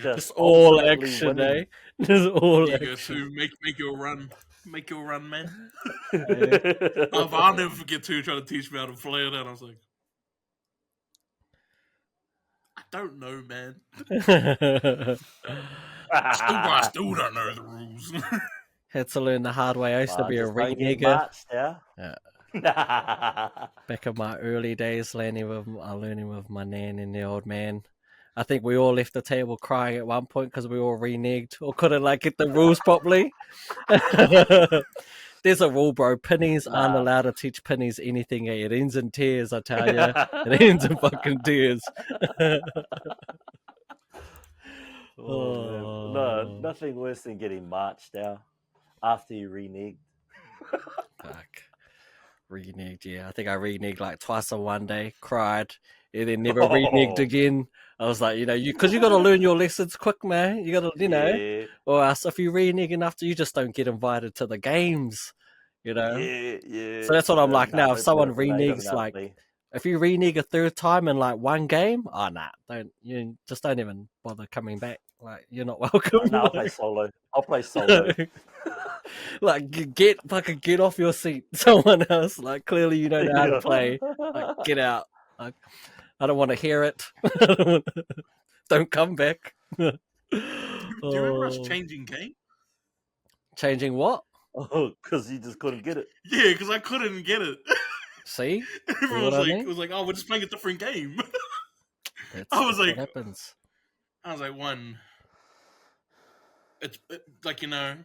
Just all ultimately action, winning. eh? Just all Here you go, action. Sue. Make your run. Make your run, man. I'll never forget Sue trying to teach me how to play it, and I was like, I don't know, man. I still don't know the rules. Had to learn the hard way. I used to be a Just don't get renegger. marched, yeah? Back in my early days, learning with my nan and the old man. I think we all left the table crying at one point because we all reneged or couldn't get the rules properly. There's a rule, bro. Pennies aren't allowed to teach pennies anything. It ends in tears, I tell you. It ends in fucking tears. Oh, man. No, nothing worse than getting marched out after you reneged. Fuck. Reneged, yeah. I think I reneged twice in one day, cried, and then never reneged again. I was like, because you got to learn your lessons quick, man. You got to, Yeah. or else if you renege enough, you just don't get invited to the games, Yeah. So that's what I'm like now. If someone put it reneges, enough, if you renege a third time in one game, you just don't even bother coming back. You're not welcome. No, I'll play solo. Get off your seat. Someone else. Clearly you don't know how to play. Get out. I don't want to hear it. Don't come back. Do you remember us changing game? Changing what? Oh, because you just couldn't get it. Yeah, because I couldn't get it. See? Everyone was like, oh, we're just playing a different game. That's what happens. I was like, one. It's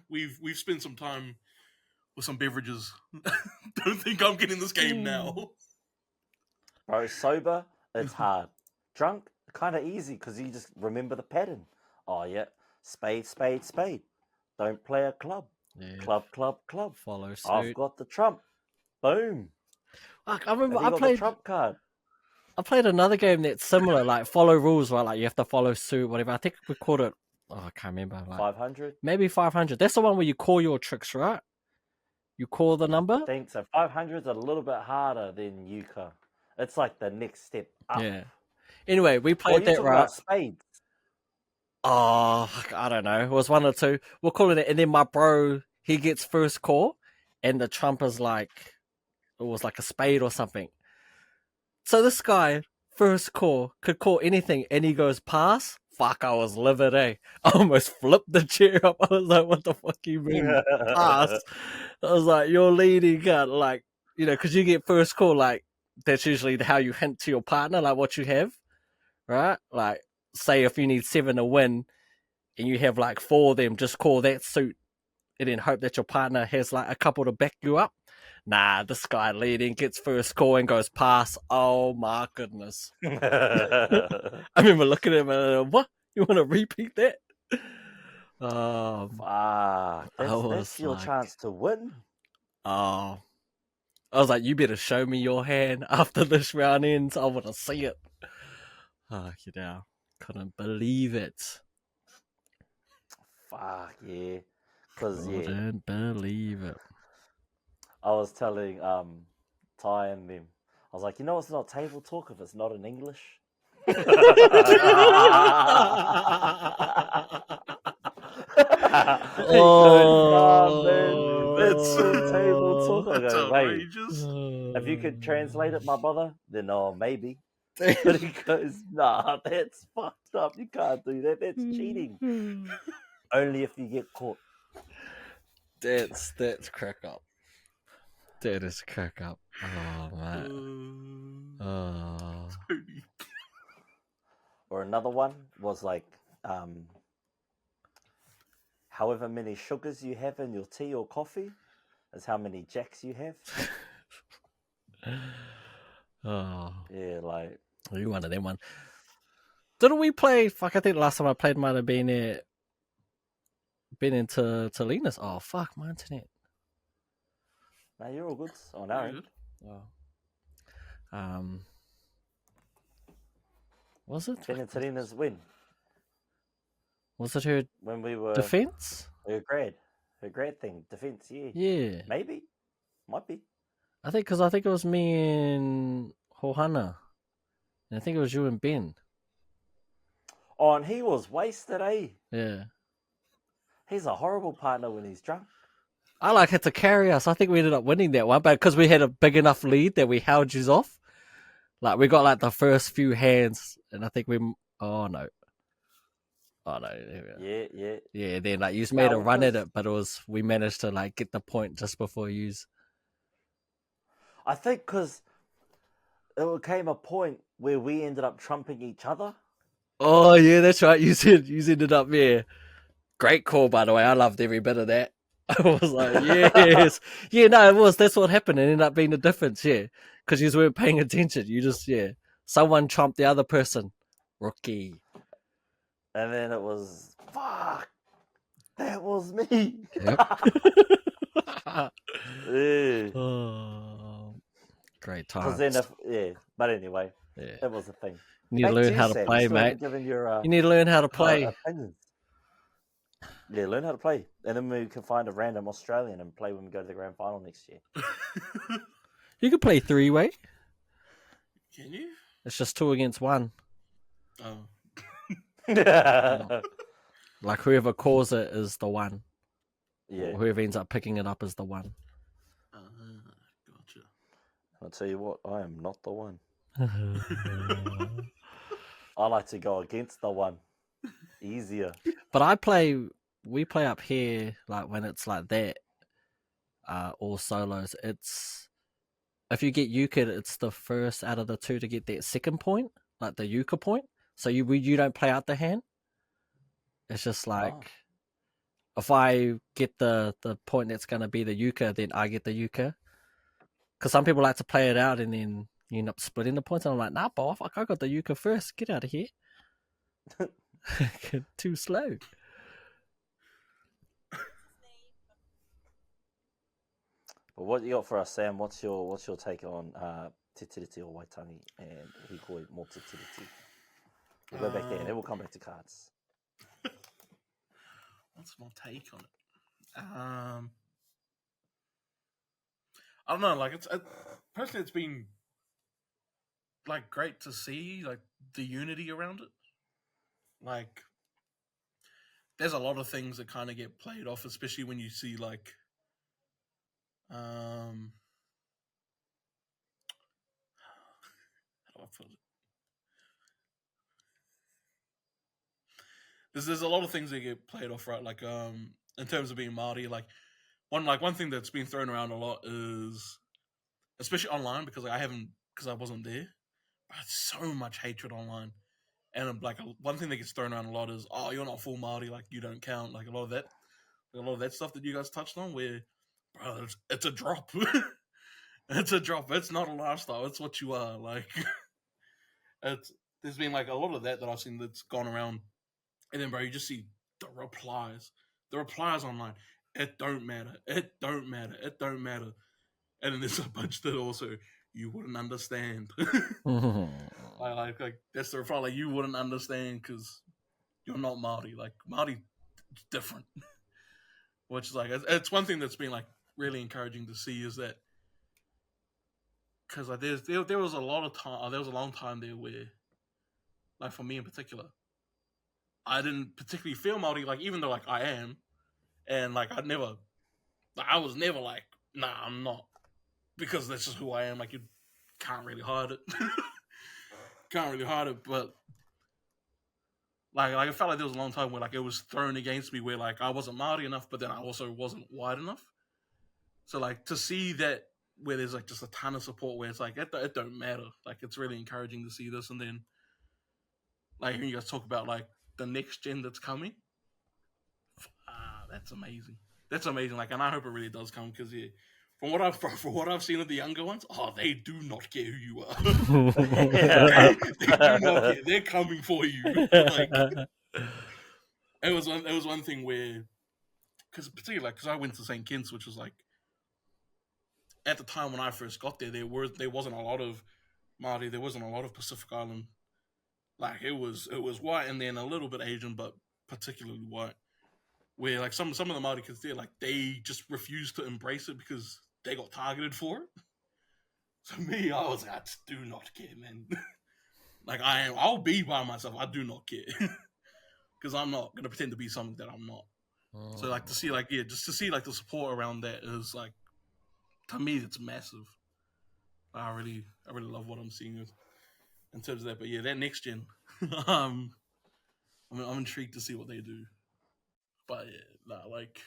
we've spent some time with some beverages. Don't think I'm getting this game now. Bro, sober, it's hard. Drunk, kind of easy because you just remember the pattern. Oh, yeah. Spade, spade, spade. Don't play a club. Yeah. Club, club, club. Follow suit. I've got the trump. Boom. I remember I played the trump card. I played another game that's similar, follow rules, right? You have to follow suit, whatever. I think we called it. Oh, I can't remember. 500? Maybe 500. That's the one where you call your tricks, right? You call the number? I think so. 500 is a little bit harder than euchre. It's the next step up. Yeah. Anyway, we played that, right? About spades. Oh, I don't know. It was one or two. We'll call it. And then my bro, he gets first call, and the trump is it was a spade or something. So this guy, first call, could call anything, and he goes pass. Fuck, I was livid, eh? I almost flipped the chair up. I was like, what the fuck you mean pass? I was like, you're leading, God. Because you get first call, that's usually how you hint to your partner, what you have, right? Say if you need 7 to win, and you have 4 of them, just call that suit, and then hope that your partner has a couple to back you up. Nah, this guy leading gets first call and goes pass. Oh my goodness! I remember looking at him and what? You want to repeat that? That's your chance to win. Oh, I was like, you better show me your hand after this round ends. I want to see it. Couldn't believe it. Fuck yeah, couldn't believe it. I was telling Ty and them, I was like, it's not table talk if it's not in English. That's table talk. I go, wait, if you could translate it, my brother, then maybe. But he goes, nah, that's fucked up. You can't do that. That's cheating. Only if you get caught. That's crack up. That is crack up. Oh, man. Or another one was however many sugars you have in your tea or coffee is how many jacks you have. Oh, Yeah, like you one of them one. Didn't we play? Fuck, I think the last time I played might have been into Linus. Oh fuck, my internet. no, you're all good on Very our end. good. Oh. Was it? Benitina's win Was it her when we were defense? her grad thing, defense. Yeah, Yeah, maybe, might be. I think it was me and Hohana, and I think it was you and Ben. Oh, and he was wasted, eh? Yeah, He's a horrible partner when he's drunk. I had to carry us. I think we ended up winning that one, but because we had a big enough lead that we held you off. Like we got like the first few hands, and I think we. Oh no. Yeah. Then like you just made a run at it, but we managed to like get the point just before use. I think because it came a point where we ended up trumping each other. Oh yeah, that's right. You ended up there. Great call, by the way. I loved every bit of that. I was like, yes, yeah. No, it was. That's what happened. It ended up being the difference. Yeah, because you weren't paying attention. You just someone trumped the other person. Rookie. And then it was, fuck, that was me. Yep. Yeah. Oh, great Because times. then, but anyway, Yeah. that was the thing. You need to learn how to play, mate. You need to learn how to play. Opinions. Yeah, learn how to play. And then we can find a random Australian and play when we go to the grand final next year. You can play 3-way. Can you? It's just 2 against 1. Oh. Like whoever calls it is the one. Yeah. Or whoever ends up picking it up is the one. Gotcha. I'll tell you what, I am not the one. I like to go against the one. Easier. But we play up here, like when it's like that, all solos, it's, if you get euchred, it's the first out of the 2 to get that second point, like the euchre point. So you don't play out the hand. It's just like, if I get the point that's going to be the euchre, then I get the euchre. Because some people like to play it out and then you end up splitting the points. And I'm like, nah, boy, fuck, I got the euchre first. Get out of here. Too slow. But what you got for us, Sam? What's your take on Tiriti or Waitangi and Hikoi more Tiriti? We'll go back there and then we'll come back to cards. What's my take on it? I don't know. Like personally, it's been like great to see like the unity around it. Like, there's a lot of things that kind of get played off, especially when you see like, how do I put it? There's a lot of things that get played off, right? Like, in terms of being Māori, like one thing that's been thrown around a lot is, especially online, because I wasn't there, but so much hatred online. And like one thing that gets thrown around a lot is, oh, you're not full Māori, like you don't count. Like a lot of that stuff that you guys touched on, where, bro, it's a drop. It's a drop. It's not a lifestyle. It's what you are. Like, there's been like a lot of that I've seen that's gone around, and then bro, you just see the replies online. It don't matter. It don't matter. It don't matter. And then there's a bunch that also, you wouldn't understand. like that's the reply. Like, you wouldn't understand because you're not Māori. Like, Māori different. Which is like, it's one thing that's been like really encouraging to see, is that, because like there was a lot of time. There was a long time there where, like for me in particular, I didn't particularly feel Māori. Like, even though like I am, and like I was never like, nah, I'm not, because that's just who I am. Like, you can't really hide it. But like I felt like there was a long time where like it was thrown against me, where like I wasn't Māori enough, but then I also wasn't white enough. So like, to see that, where there's like just a ton of support, where it's like, it don't matter. Like, it's really encouraging to see this. And then like, when you guys talk about like the next gen that's coming, that's amazing. That's amazing. Like, and I hope it really does come because from what I've seen of the younger ones, they do not care who you are. they do not care. They're coming for you. Like, it was one thing where, because particularly because I went to St. Kitts, which was like at the time when I first got there, there wasn't a lot of Māori, there wasn't a lot of Pacific Island. Like it was white and then a little bit Asian, but particularly white. Where like some of the Māori kids there, like they just refused to embrace it because they got targeted for it. So me, I was like, I just do not care, man. Like I'll be by myself. I do not care because I'm not gonna pretend to be something that I'm not. So like to see just to see like the support around that is like, to me, it's massive. I really love what I'm seeing in terms of that. But yeah, that next gen, I'm intrigued to see what they do. But yeah, like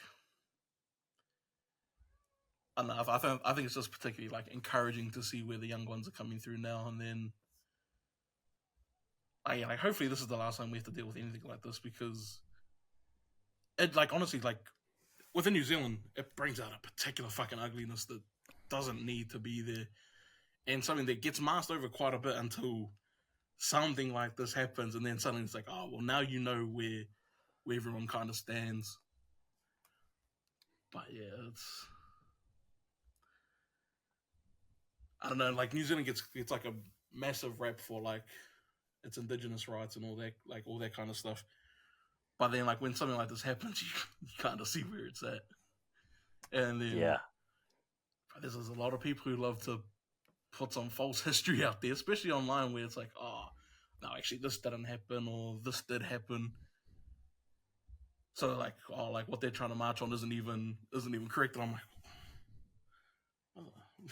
I don't know. I think it's just particularly like encouraging to see where the young ones are coming through now, and then like hopefully this is the last time we have to deal with anything like this, because it, like, honestly, like within New Zealand, it brings out a particular fucking ugliness that doesn't need to be there, and something that gets masked over quite a bit until something like this happens, and then suddenly it's like, oh well, now you know where everyone kind of stands. But yeah, I don't know, like New Zealand gets like a massive rep for like its indigenous rights and all that kind of stuff. But then like when something like this happens, you kind of see where it's at. And then there's a lot of people who love to put some false history out there, especially online, where it's like, oh no, actually this didn't happen, or this did happen. So like, oh, like what they're trying to march on isn't even correct. And I'm like,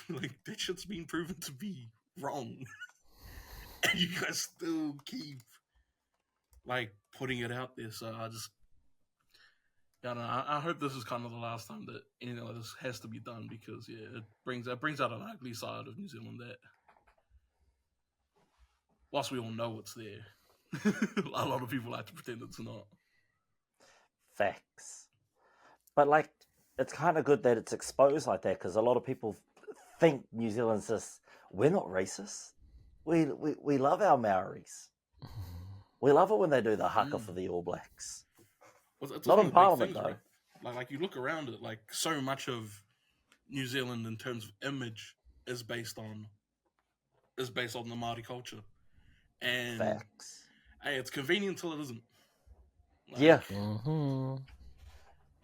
like that shit's been proven to be wrong, and you guys still keep like putting it out there. So I don't know. I hope this is kind of the last time that anything like this has to be done, because it brings out an ugly side of New Zealand that, whilst we all know it's there, a lot of people like to pretend it's not. Facts. But like, it's kind of good that it's exposed like that, because a lot of people think New Zealand's just, we're not racist. We love our Maoris. We love it when they do the haka for the All Blacks. It's not in Parliament things, though. Right? Like you look around it, like so much of New Zealand in terms of image is based on the Māori culture, and Facts. Hey, it's convenient till it isn't. Like, Yeah. Mm-hmm.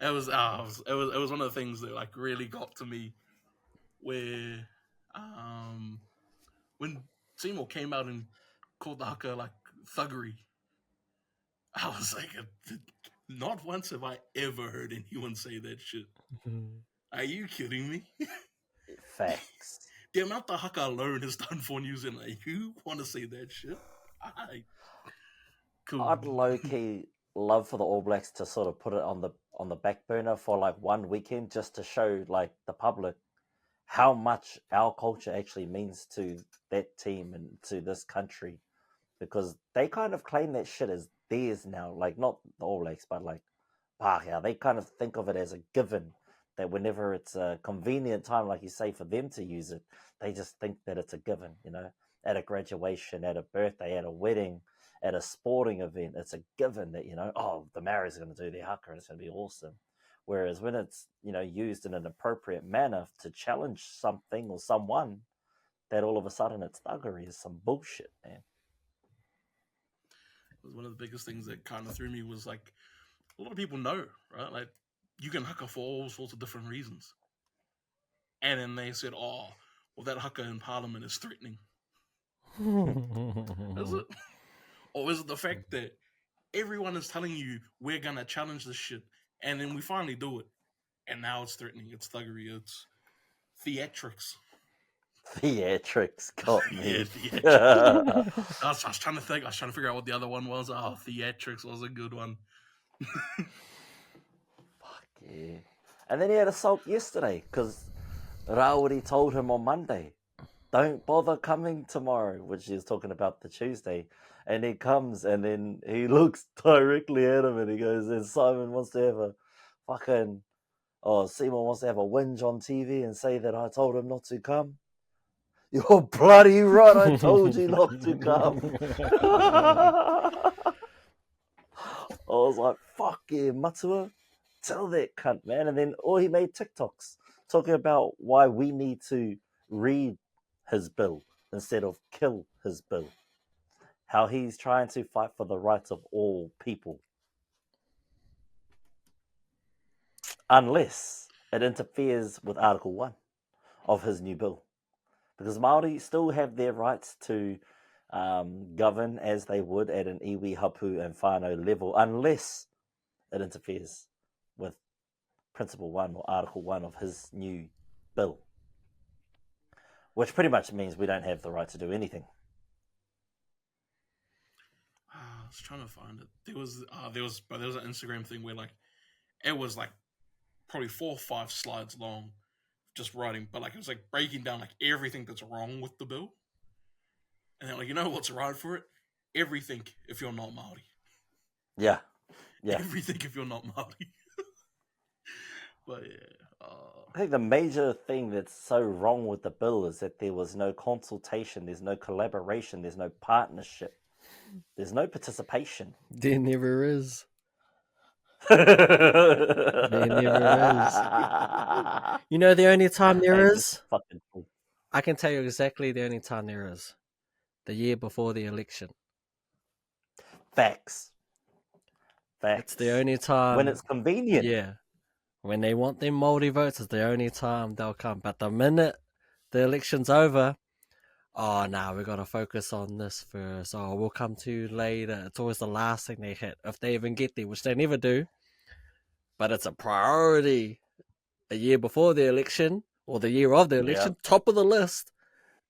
It was one of the things that like really got to me, where when Seymour came out and called the haka like thuggery, I was like, not once have I ever heard anyone say that shit. Are you kidding me? Facts. The amount the haka alone has done for New Zealand, like, you want to say that shit? Cool. I'd low-key love for the All Blacks to sort of put it on the back burner for like one weekend, just to show like the public how much our culture actually means to that team and to this country, because they kind of claim that shit as theirs now. Like, not the All Blacks, but like Pākehā, they kind of think of it as a given, that whenever it's a convenient time, like you say, for them to use it, they just think that it's a given, you know, at a graduation, at a birthday, at a wedding, at a sporting event, it's a given that, you know, oh, the Maoris are going to do their haka and it's going to be awesome. Whereas when it's, you know, used in an appropriate manner to challenge something or someone, that all of a sudden it's thuggery is some bullshit, man. One of the biggest things that kind of threw me was like, a lot of people know, right? Like, you can haka for all sorts of different reasons. And then they said, oh, well, that haka in Parliament is threatening. Is it? Or is it the fact that everyone is telling you we're going to challenge this shit, and then we finally do it, and now it's threatening, it's thuggery, it's theatrics. Theatrics got me. Yeah, theatrics. I was trying to think. I was trying to figure out what the other one was. Oh, theatrics was a good one. Fuck yeah. And then he had a sulk yesterday because Rawiri told him on Monday, don't bother coming tomorrow, which he was talking about the Tuesday. And he comes and then he looks directly at him and he goes, and Simon wants to have a fucking, oh, Seymour wants to have a whinge on TV and say that I told him not to come. You're bloody right, I told you not to come. I was like, fuck yeah, Matua, tell that cunt, man. And then, he made TikToks talking about why we need to read his bill instead of kill his bill. How he's trying to fight for the rights of all people. Unless it interferes with Article 1 of his new bill. Because Māori still have their rights to govern as they would at an iwi, hapu and whānau level, unless it interferes with Principle 1 or Article 1 of his new bill. Which pretty much means we don't have the right to do anything. I was trying to find it. There was an Instagram thing where it was probably 4 or 5 slides long, just writing, but it was breaking down everything that's wrong with the bill, and then you know what's right for it? Everything if you're not Māori. Yeah. Everything if you're not Māori. But yeah. I think the major thing that's so wrong with the bill is that there was no consultation, there's no collaboration, there's no partnership, there's no participation. There never is. There never is. You know the only time there is? I can tell you exactly the only time there is. The year before the election. Facts. It's the only time. When it's convenient. Yeah. When they want them Māori votes, it's the only time they'll come. But the minute the election's over, we got to focus on this first. Oh, we'll come to you later. It's always the last thing they hit, if they even get there, which they never do. But it's a priority. A year before the election, or the year of the election, top of the list.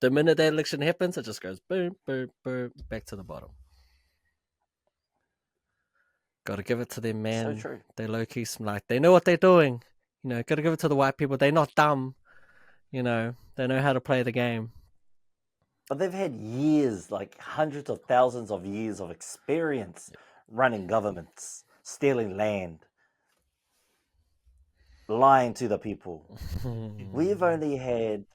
The minute that election happens, it just goes boom, boom, boom, back to the bottom. Got to give it to them, man. So true. They low-key, they know what they're doing. Got to give it to the white people. They're not dumb. They know how to play the game. But they've had years, hundreds of thousands of years of experience running governments, stealing land, lying to the people. We've only had,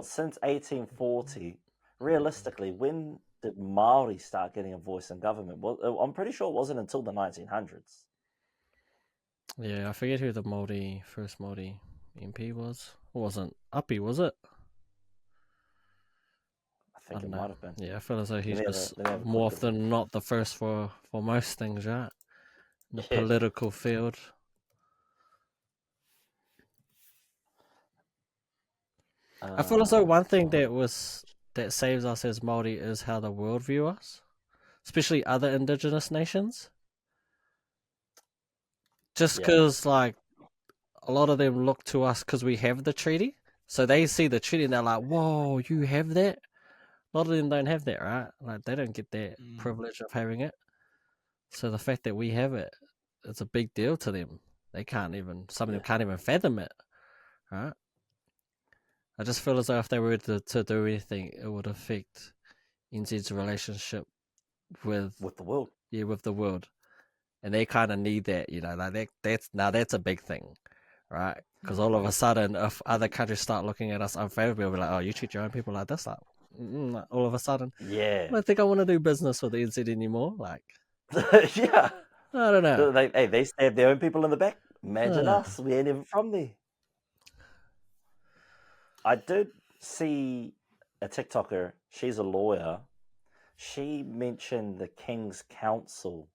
since 1840, realistically, when did Māori start getting a voice in government? Well, I'm pretty sure it wasn't until the 1900s. Yeah, I forget who the first Māori MP was. It wasn't Uppy, was it? I think it might have been. Yeah, I feel as though he's just more often than not the first for most things, right? In the political field. I feel as though one thing that saves us as Māori is how the world view us, especially other indigenous nations. Just because, a lot of them look to us because we have the treaty. So they see the treaty and they're like, whoa, you have that? A lot of them don't have that, right? They don't get that privilege of having it. So the fact that we have it, it's a big deal to them. Some of them can't even fathom it, right? I just feel as though if they were to do anything, it would affect NZ's relationship with the world. Yeah, with the world. And they kind of need that, that's a big thing, right? Because all of a sudden, if other countries start looking at us unfavorably, we'll be like, oh, you treat your own people like this? All of a sudden, I don't think I want to do business with the NZ anymore. Yeah. I don't know. They stab their own people in the back. Imagine us. We ain't even from there. I did see a TikToker. She's a lawyer. She mentioned the King's Council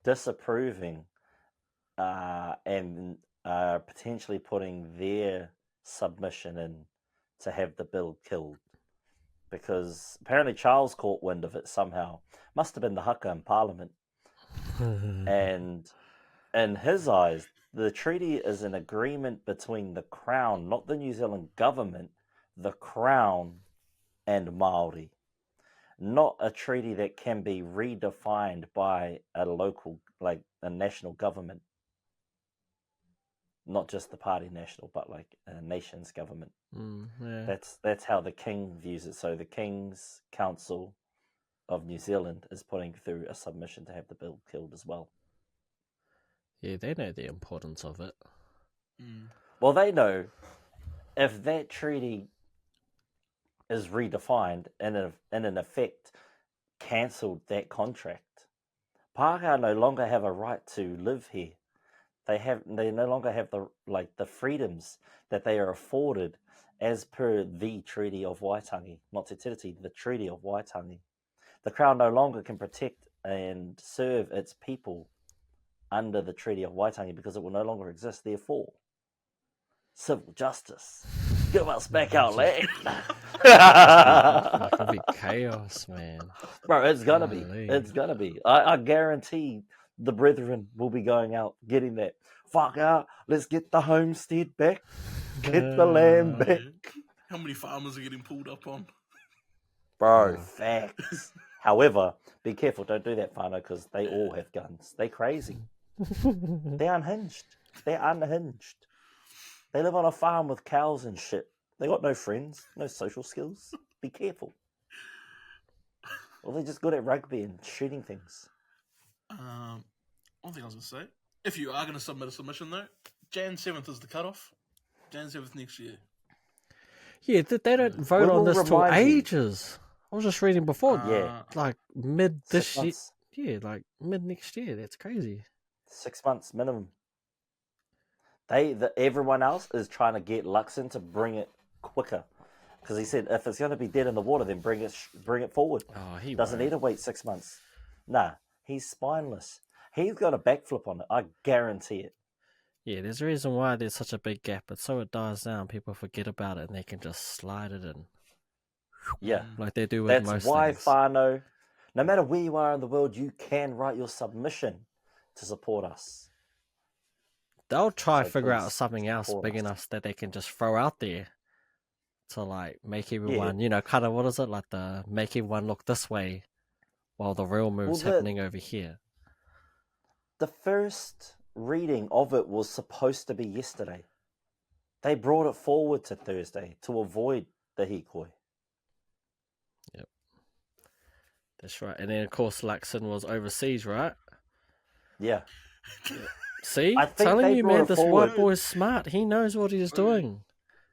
disapproving and potentially putting their submission in to have the bill killed, because apparently Charles caught wind of it somehow. Must have been the haka in Parliament. And in his eyes, the treaty is an agreement between the Crown, not the New Zealand government, the Crown and Māori. Not a treaty that can be redefined by a local, a national government. Not just the party national, but a nation's government. That's how the King views it. So the King's Council of New Zealand is putting through a submission to have the bill killed as well. Yeah, they know the importance of it. Well, they know if that treaty is redefined and in effect cancelled that contract, Pākehā no longer have a right to live here. They no longer have the freedoms that they are afforded as per the Treaty of Waitangi, not Te Tiriti, the Treaty of Waitangi. The Crown no longer can protect and serve its people under the Treaty of Waitangi because it will no longer exist. Therefore, civil justice. Give us back our land. It'll be chaos, man. Bro, it's gonna be. Golly. It's gonna be. I guarantee the brethren will be going out, getting that. Fuck out. Let's get the homestead back. Get the land back. How many farmers are getting pulled up on? Bro, facts. However, be careful. Don't do that, whānau, because they all have guns. They crazy. They're unhinged. They're unhinged. They live on a farm with cows and shit. They got no friends, no social skills. Be careful. Or they're just good at rugby and shooting things. One thing I was going to say, if you are going to submit a submission though, Jan 7th is the cutoff. Jan 7th next year. Yeah, they don't vote on this till ages. I was just reading before. Like mid this year. Yeah, like mid next year. That's crazy. 6 months minimum. Everyone else is trying to get Luxon to bring it quicker, because he said if it's going to be dead in the water, then bring it forward. Oh, he doesn't won't. need to wait 6 months. Nah, he's spineless. He's got a backflip on it. I guarantee it. Yeah, there's a reason why there's such a big gap, but so it dies down, people forget about it and they can just slide it in. Yeah, like they do with most things. That's why, whānau, no matter where you are in the world, you can write your submission to support us. They'll try to figure out something else big enough that they can just throw out there to like make everyone, kind of, what is it, like make everyone look this way while the real move's happening over here. The first reading of it was supposed to be yesterday. They brought it forward to Thursday to avoid the Hikoi. Yep. That's right. And then, of course, Luxon was overseas, right? Yeah. See? Telling you, man, this white boy's smart. He knows what he's doing.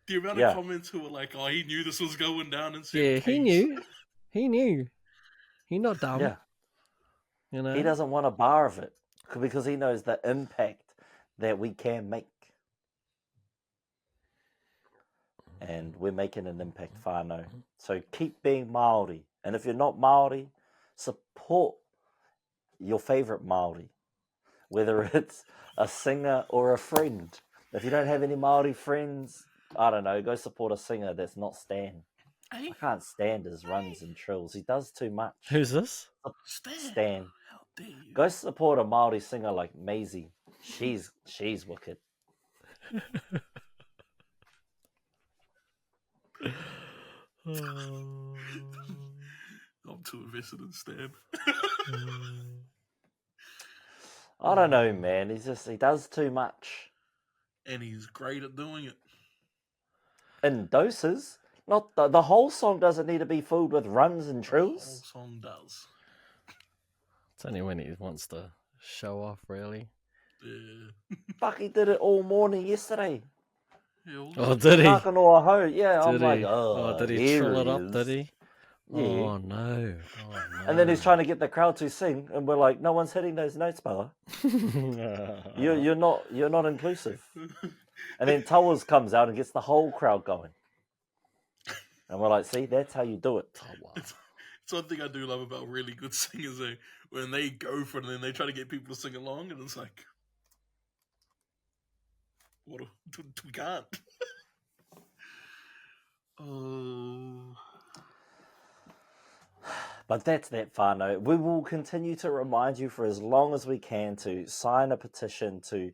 The amount of comments who were like, oh, he knew this was going down. And yeah, he knew. He knew. He's not dumb. Yeah. You know? He doesn't want a bar of it because he knows the impact that we can make. And we're making an impact, whānau. So keep being Māori. And if you're not Māori, support your favourite Māori. Whether it's a singer or a friend. If you don't have any Māori friends, I don't know, go support a singer that's not Stan. I can't stand his runs and trills. He does too much. Who's this? Stan. How dare you? Go support a Māori singer like Maisie. She's wicked. I'm too invested in Stan. I don't know, man. He does too much. And he's great at doing it. In doses. Not the whole song doesn't need to be filled with runs and trills. The whole song does. It's only when he wants to show off, really. Yeah. Fuck, he did it all morning yesterday. Oh, did he? Yeah, I'm like, did he trill it up, did he? Yeah. Oh, no. And then he's trying to get the crowd to sing, and we're like, no one's hitting those notes, brother. You're not inclusive. And then Towers comes out and gets the whole crowd going. And we're like, see, that's how you do it. It's one thing I do love about really good singers, when they go for it and then they try to get people to sing along, and it's like, we can't. But that's that, whānau. We will continue to remind you for as long as we can to sign a petition to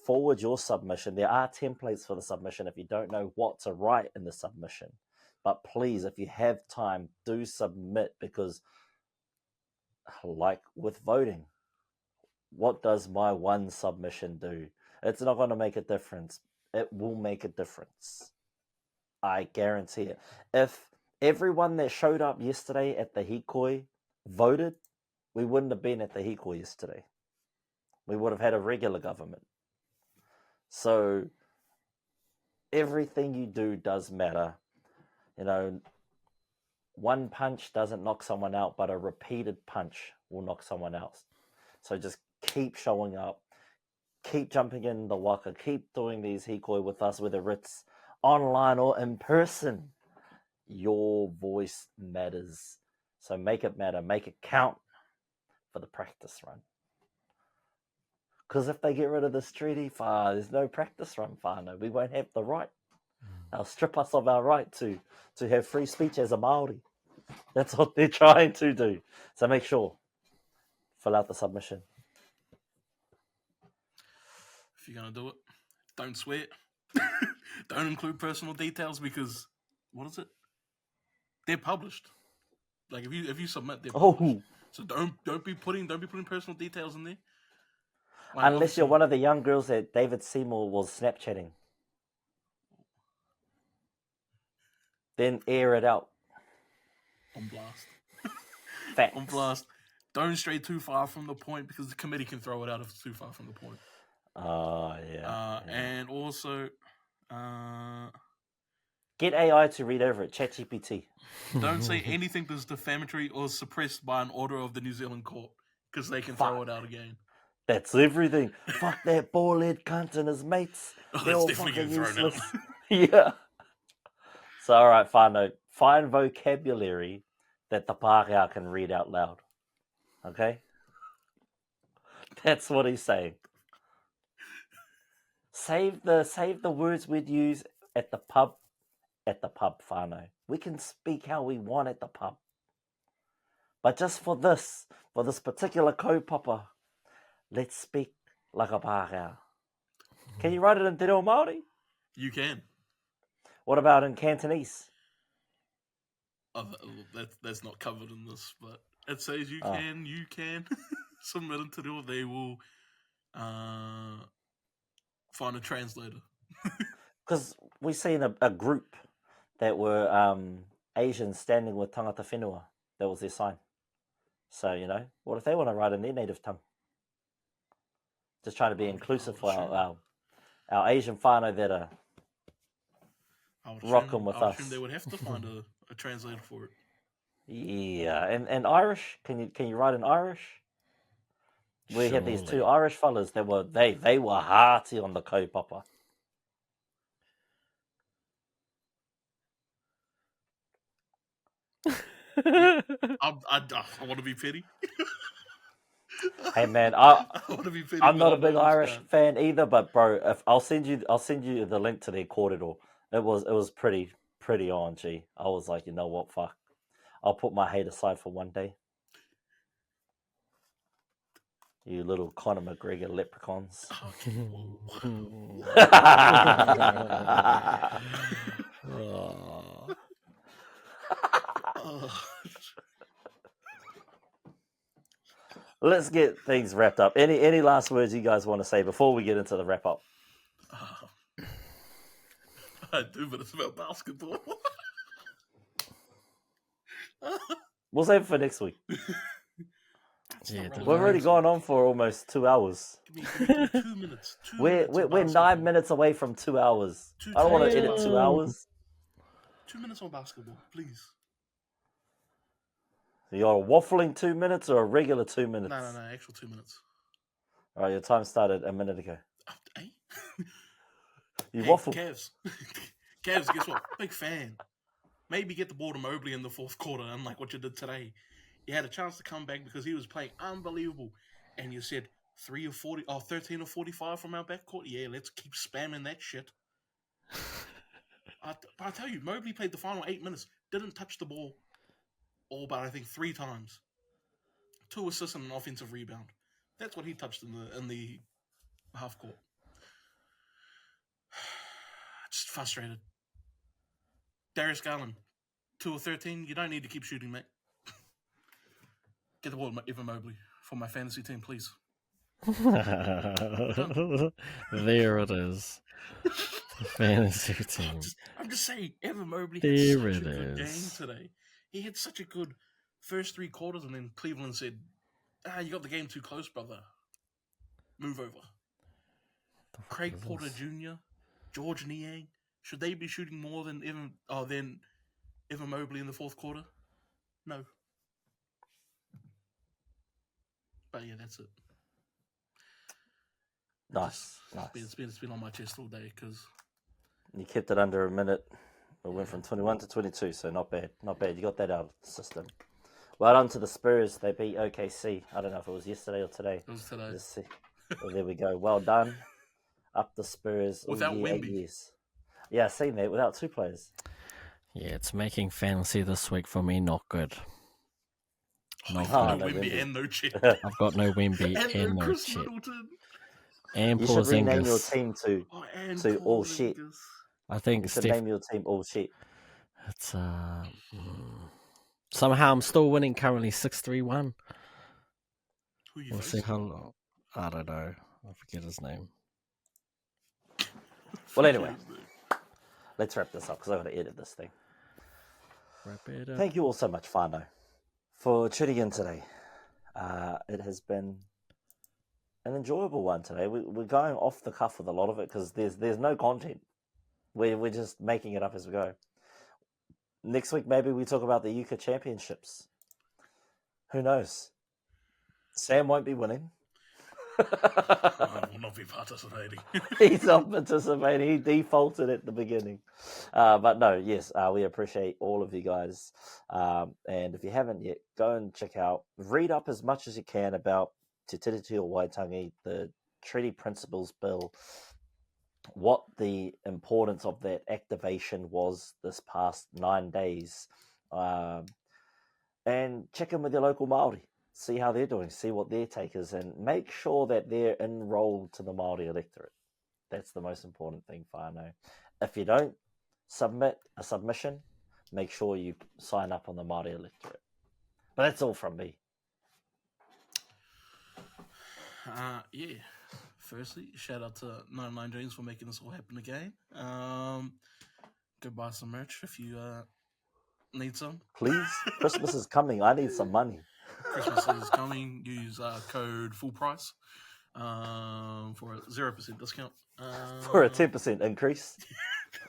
forward your submission. There are templates for the submission if you don't know what to write in the submission. But please, if you have time, do submit, because like with voting, what does my one submission do? It's not going to make a difference. It will make a difference. I guarantee it. If everyone that showed up yesterday at the Hikoi voted, we wouldn't have been at the Hikoi yesterday. We would have had a regular government. So everything you do does matter. You know, one punch doesn't knock someone out, but a repeated punch will knock someone else. So just keep showing up, keep jumping in the waka, keep doing these hikoi with us, whether it's online or in person. Your voice matters. So make it matter, make it count for the practice run. Because if they get rid of this treaty, there's no practice run, whānau. We won't have the right. They'll strip us of our right to have free speech as a Māori. That's what they're trying to do. So make sure, fill out the submission. If you're going to do it, don't swear. Don't include personal details because, what is it? They're published. Like if you submit, they're published. So don't be putting personal details in there. Like, unless you're one of the young girls that David Seymour was Snapchatting. Then air it out. On blast. Facts. On blast. Don't stray too far from the point because the committee can throw it out if it's too far from the point. Oh, yeah. And also... get AI to read over it. ChatGPT. Don't say anything that's defamatory or suppressed by an order of the New Zealand court because they can throw it out again. That's everything. Fuck that ball-head cunt and his mates. They're all definitely fucking getting thrown useless. Yeah. So, all right, whānau. Find vocabulary that the Pākehā can read out loud. Okay? That's what he's saying. Save the words we'd use at the pub, whānau. We can speak how we want at the pub. But just for this particular kaupapa, let's speak like a Pākehā. Can you write it in Te Reo Māori? You can. What about in Cantonese? Oh, that's not covered in this, but it says you can submit it to them. They will find a translator. Because we seen a group that were Asians standing with tangata whenua. That was their sign. So, you know, what if they want to write in their native tongue? Just trying to be inclusive for our Asian whānau that are rocking with us. They would have to find a translator for it. Yeah, and Irish. Can you write in Irish? We had these two Irish fellas that were they were hearty on the kaupapa. I want to be petty. Hey man, I want to be petty. I'm not a big Irish fan either, but bro, I'll send you the link to their corridor. It was pretty on, G. I was like, you know what, fuck. I'll put my hate aside for one day. You little Conor McGregor leprechauns. Let's get things wrapped up. Any last words you guys want to say before we get into the wrap up? I do, but it's about basketball. We'll save it for next week. We've already gone on for almost 2 hours. Give me 2 minutes. We're 9 minutes away from 2 hours. I don't want to edit 2 hours. 2 minutes on basketball, please. You're waffling 2 minutes or a regular 2 minutes? No, actual 2 minutes. All right, your time started a minute ago. Hey? You waffle. Cavs, guess what? Big fan. Maybe get the ball to Mobley in the fourth quarter, unlike what you did today. You had a chance to come back because he was playing unbelievable. And you said 13 or 45 from our backcourt? Yeah, let's keep spamming that shit. But I tell you, Mobley played the final 8 minutes, didn't touch the ball all but I think 3 times. 2 assists and an offensive rebound. That's what he touched in the half court. Just frustrated. Darius Garland, 2 of 13. You don't need to keep shooting, mate. Get the ball to Evan Mobley for my fantasy team, please. There it is. Fantasy team. I'm just saying, Evan Mobley there had such it a good is. game today. He had such a good first 3 quarters, and then Cleveland said, you got the game too close, brother. move over. Craig Porter Jr., George Niang, should they be shooting more than Evan Mobley in the fourth quarter? No. But yeah, that's it. Nice. It's been on my chest all day because You kept it under a minute. It went from 21 to 22, so not bad. Not bad. You got that out of the system. Well done to the Spurs. They beat OKC. I don't know if it was yesterday or today. it was today. Let's see. Well, there we go. Well done. Up the Spurs. Without all year, 8 Wemby. years. Yeah, I've seen that. Without 2 players. Yeah, it's making fantasy this week for me not good. No, Oh, no no Wemby Wemby. and no Chet. I've got no Wemby and and no no Chris Chet. Middleton. And You should rename your Porzingis. team to And all Paul shit. Zingis. I think You should Steph. name your team all shit. It's somehow I'm still winning currently 6-3-1. Who you We'll see facing? how long. I don't know. I forget his name. Well, anyway, let's wrap this up because I've got to edit this thing. Wrap it up. Thank you all so much, Whānau, for tuning in today. It has been an enjoyable one today. We're going off the cuff with a lot of it because there's no content. We're just making it up as we go. Next week, maybe we talk about the Yuka Championships. Who knows? Sam won't be winning. I will not be participating. He's not participating. He defaulted at the beginning. But no, yes, we appreciate all of you guys. And if you haven't yet, go and check out, read up as much as you can about Te Tiriti of Waitangi, the Treaty Principles Bill, what the importance of that activation was this past 9 days. And check in with your local Māori. See how they're doing, see what their take is, and make sure that they're enrolled to the Māori electorate. That's the most important thing, whānau. If you don't submit a submission, make sure you sign up on the Māori electorate. But that's all from me. Yeah. Firstly, shout out to 99 Dreams for making this all happen again. Go buy some merch if you need some. Please, Christmas is coming. I need some money. Christmas is coming. Use code full price for a 0% discount. For a 10% increase.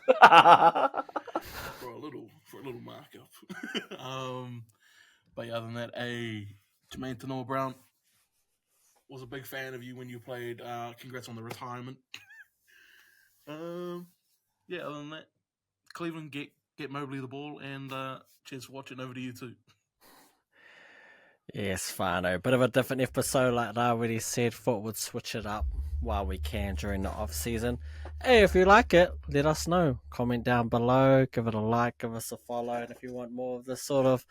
for a little markup. But yeah, other than that, Jermaine Tanoa Brown was a big fan of you when you played. Congrats on the retirement. Yeah, other than that, Cleveland, get Mobley the ball, and cheers for watching. Over to you too. Yes, whānau. Bit of a different episode, like I already said. Thought we'd switch it up while we can during the off season. Hey, if you like it, let us know. Comment down below, give it a like, give us a follow, and if you want more of this sort of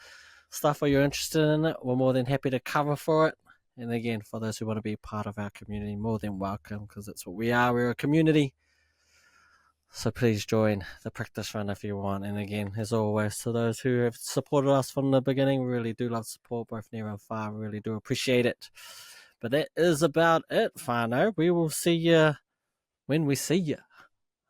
stuff or you're interested in it, we're more than happy to cover for it. And again, for those who want to be part of our community, more than welcome, because that's what we are. We're a community. So please join the practice run if you want. And again, as always, to those who have supported us from the beginning, we really do love support, both near and far. We really do appreciate it. But that is about it, whānau. We will see you when we see you.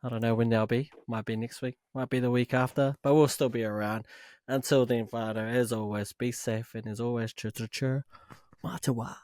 I don't know when they'll be. Might be next week. Might be the week after. But we'll still be around. Until then, whānau, as always, be safe. And as always, chur chur chur. Matawa.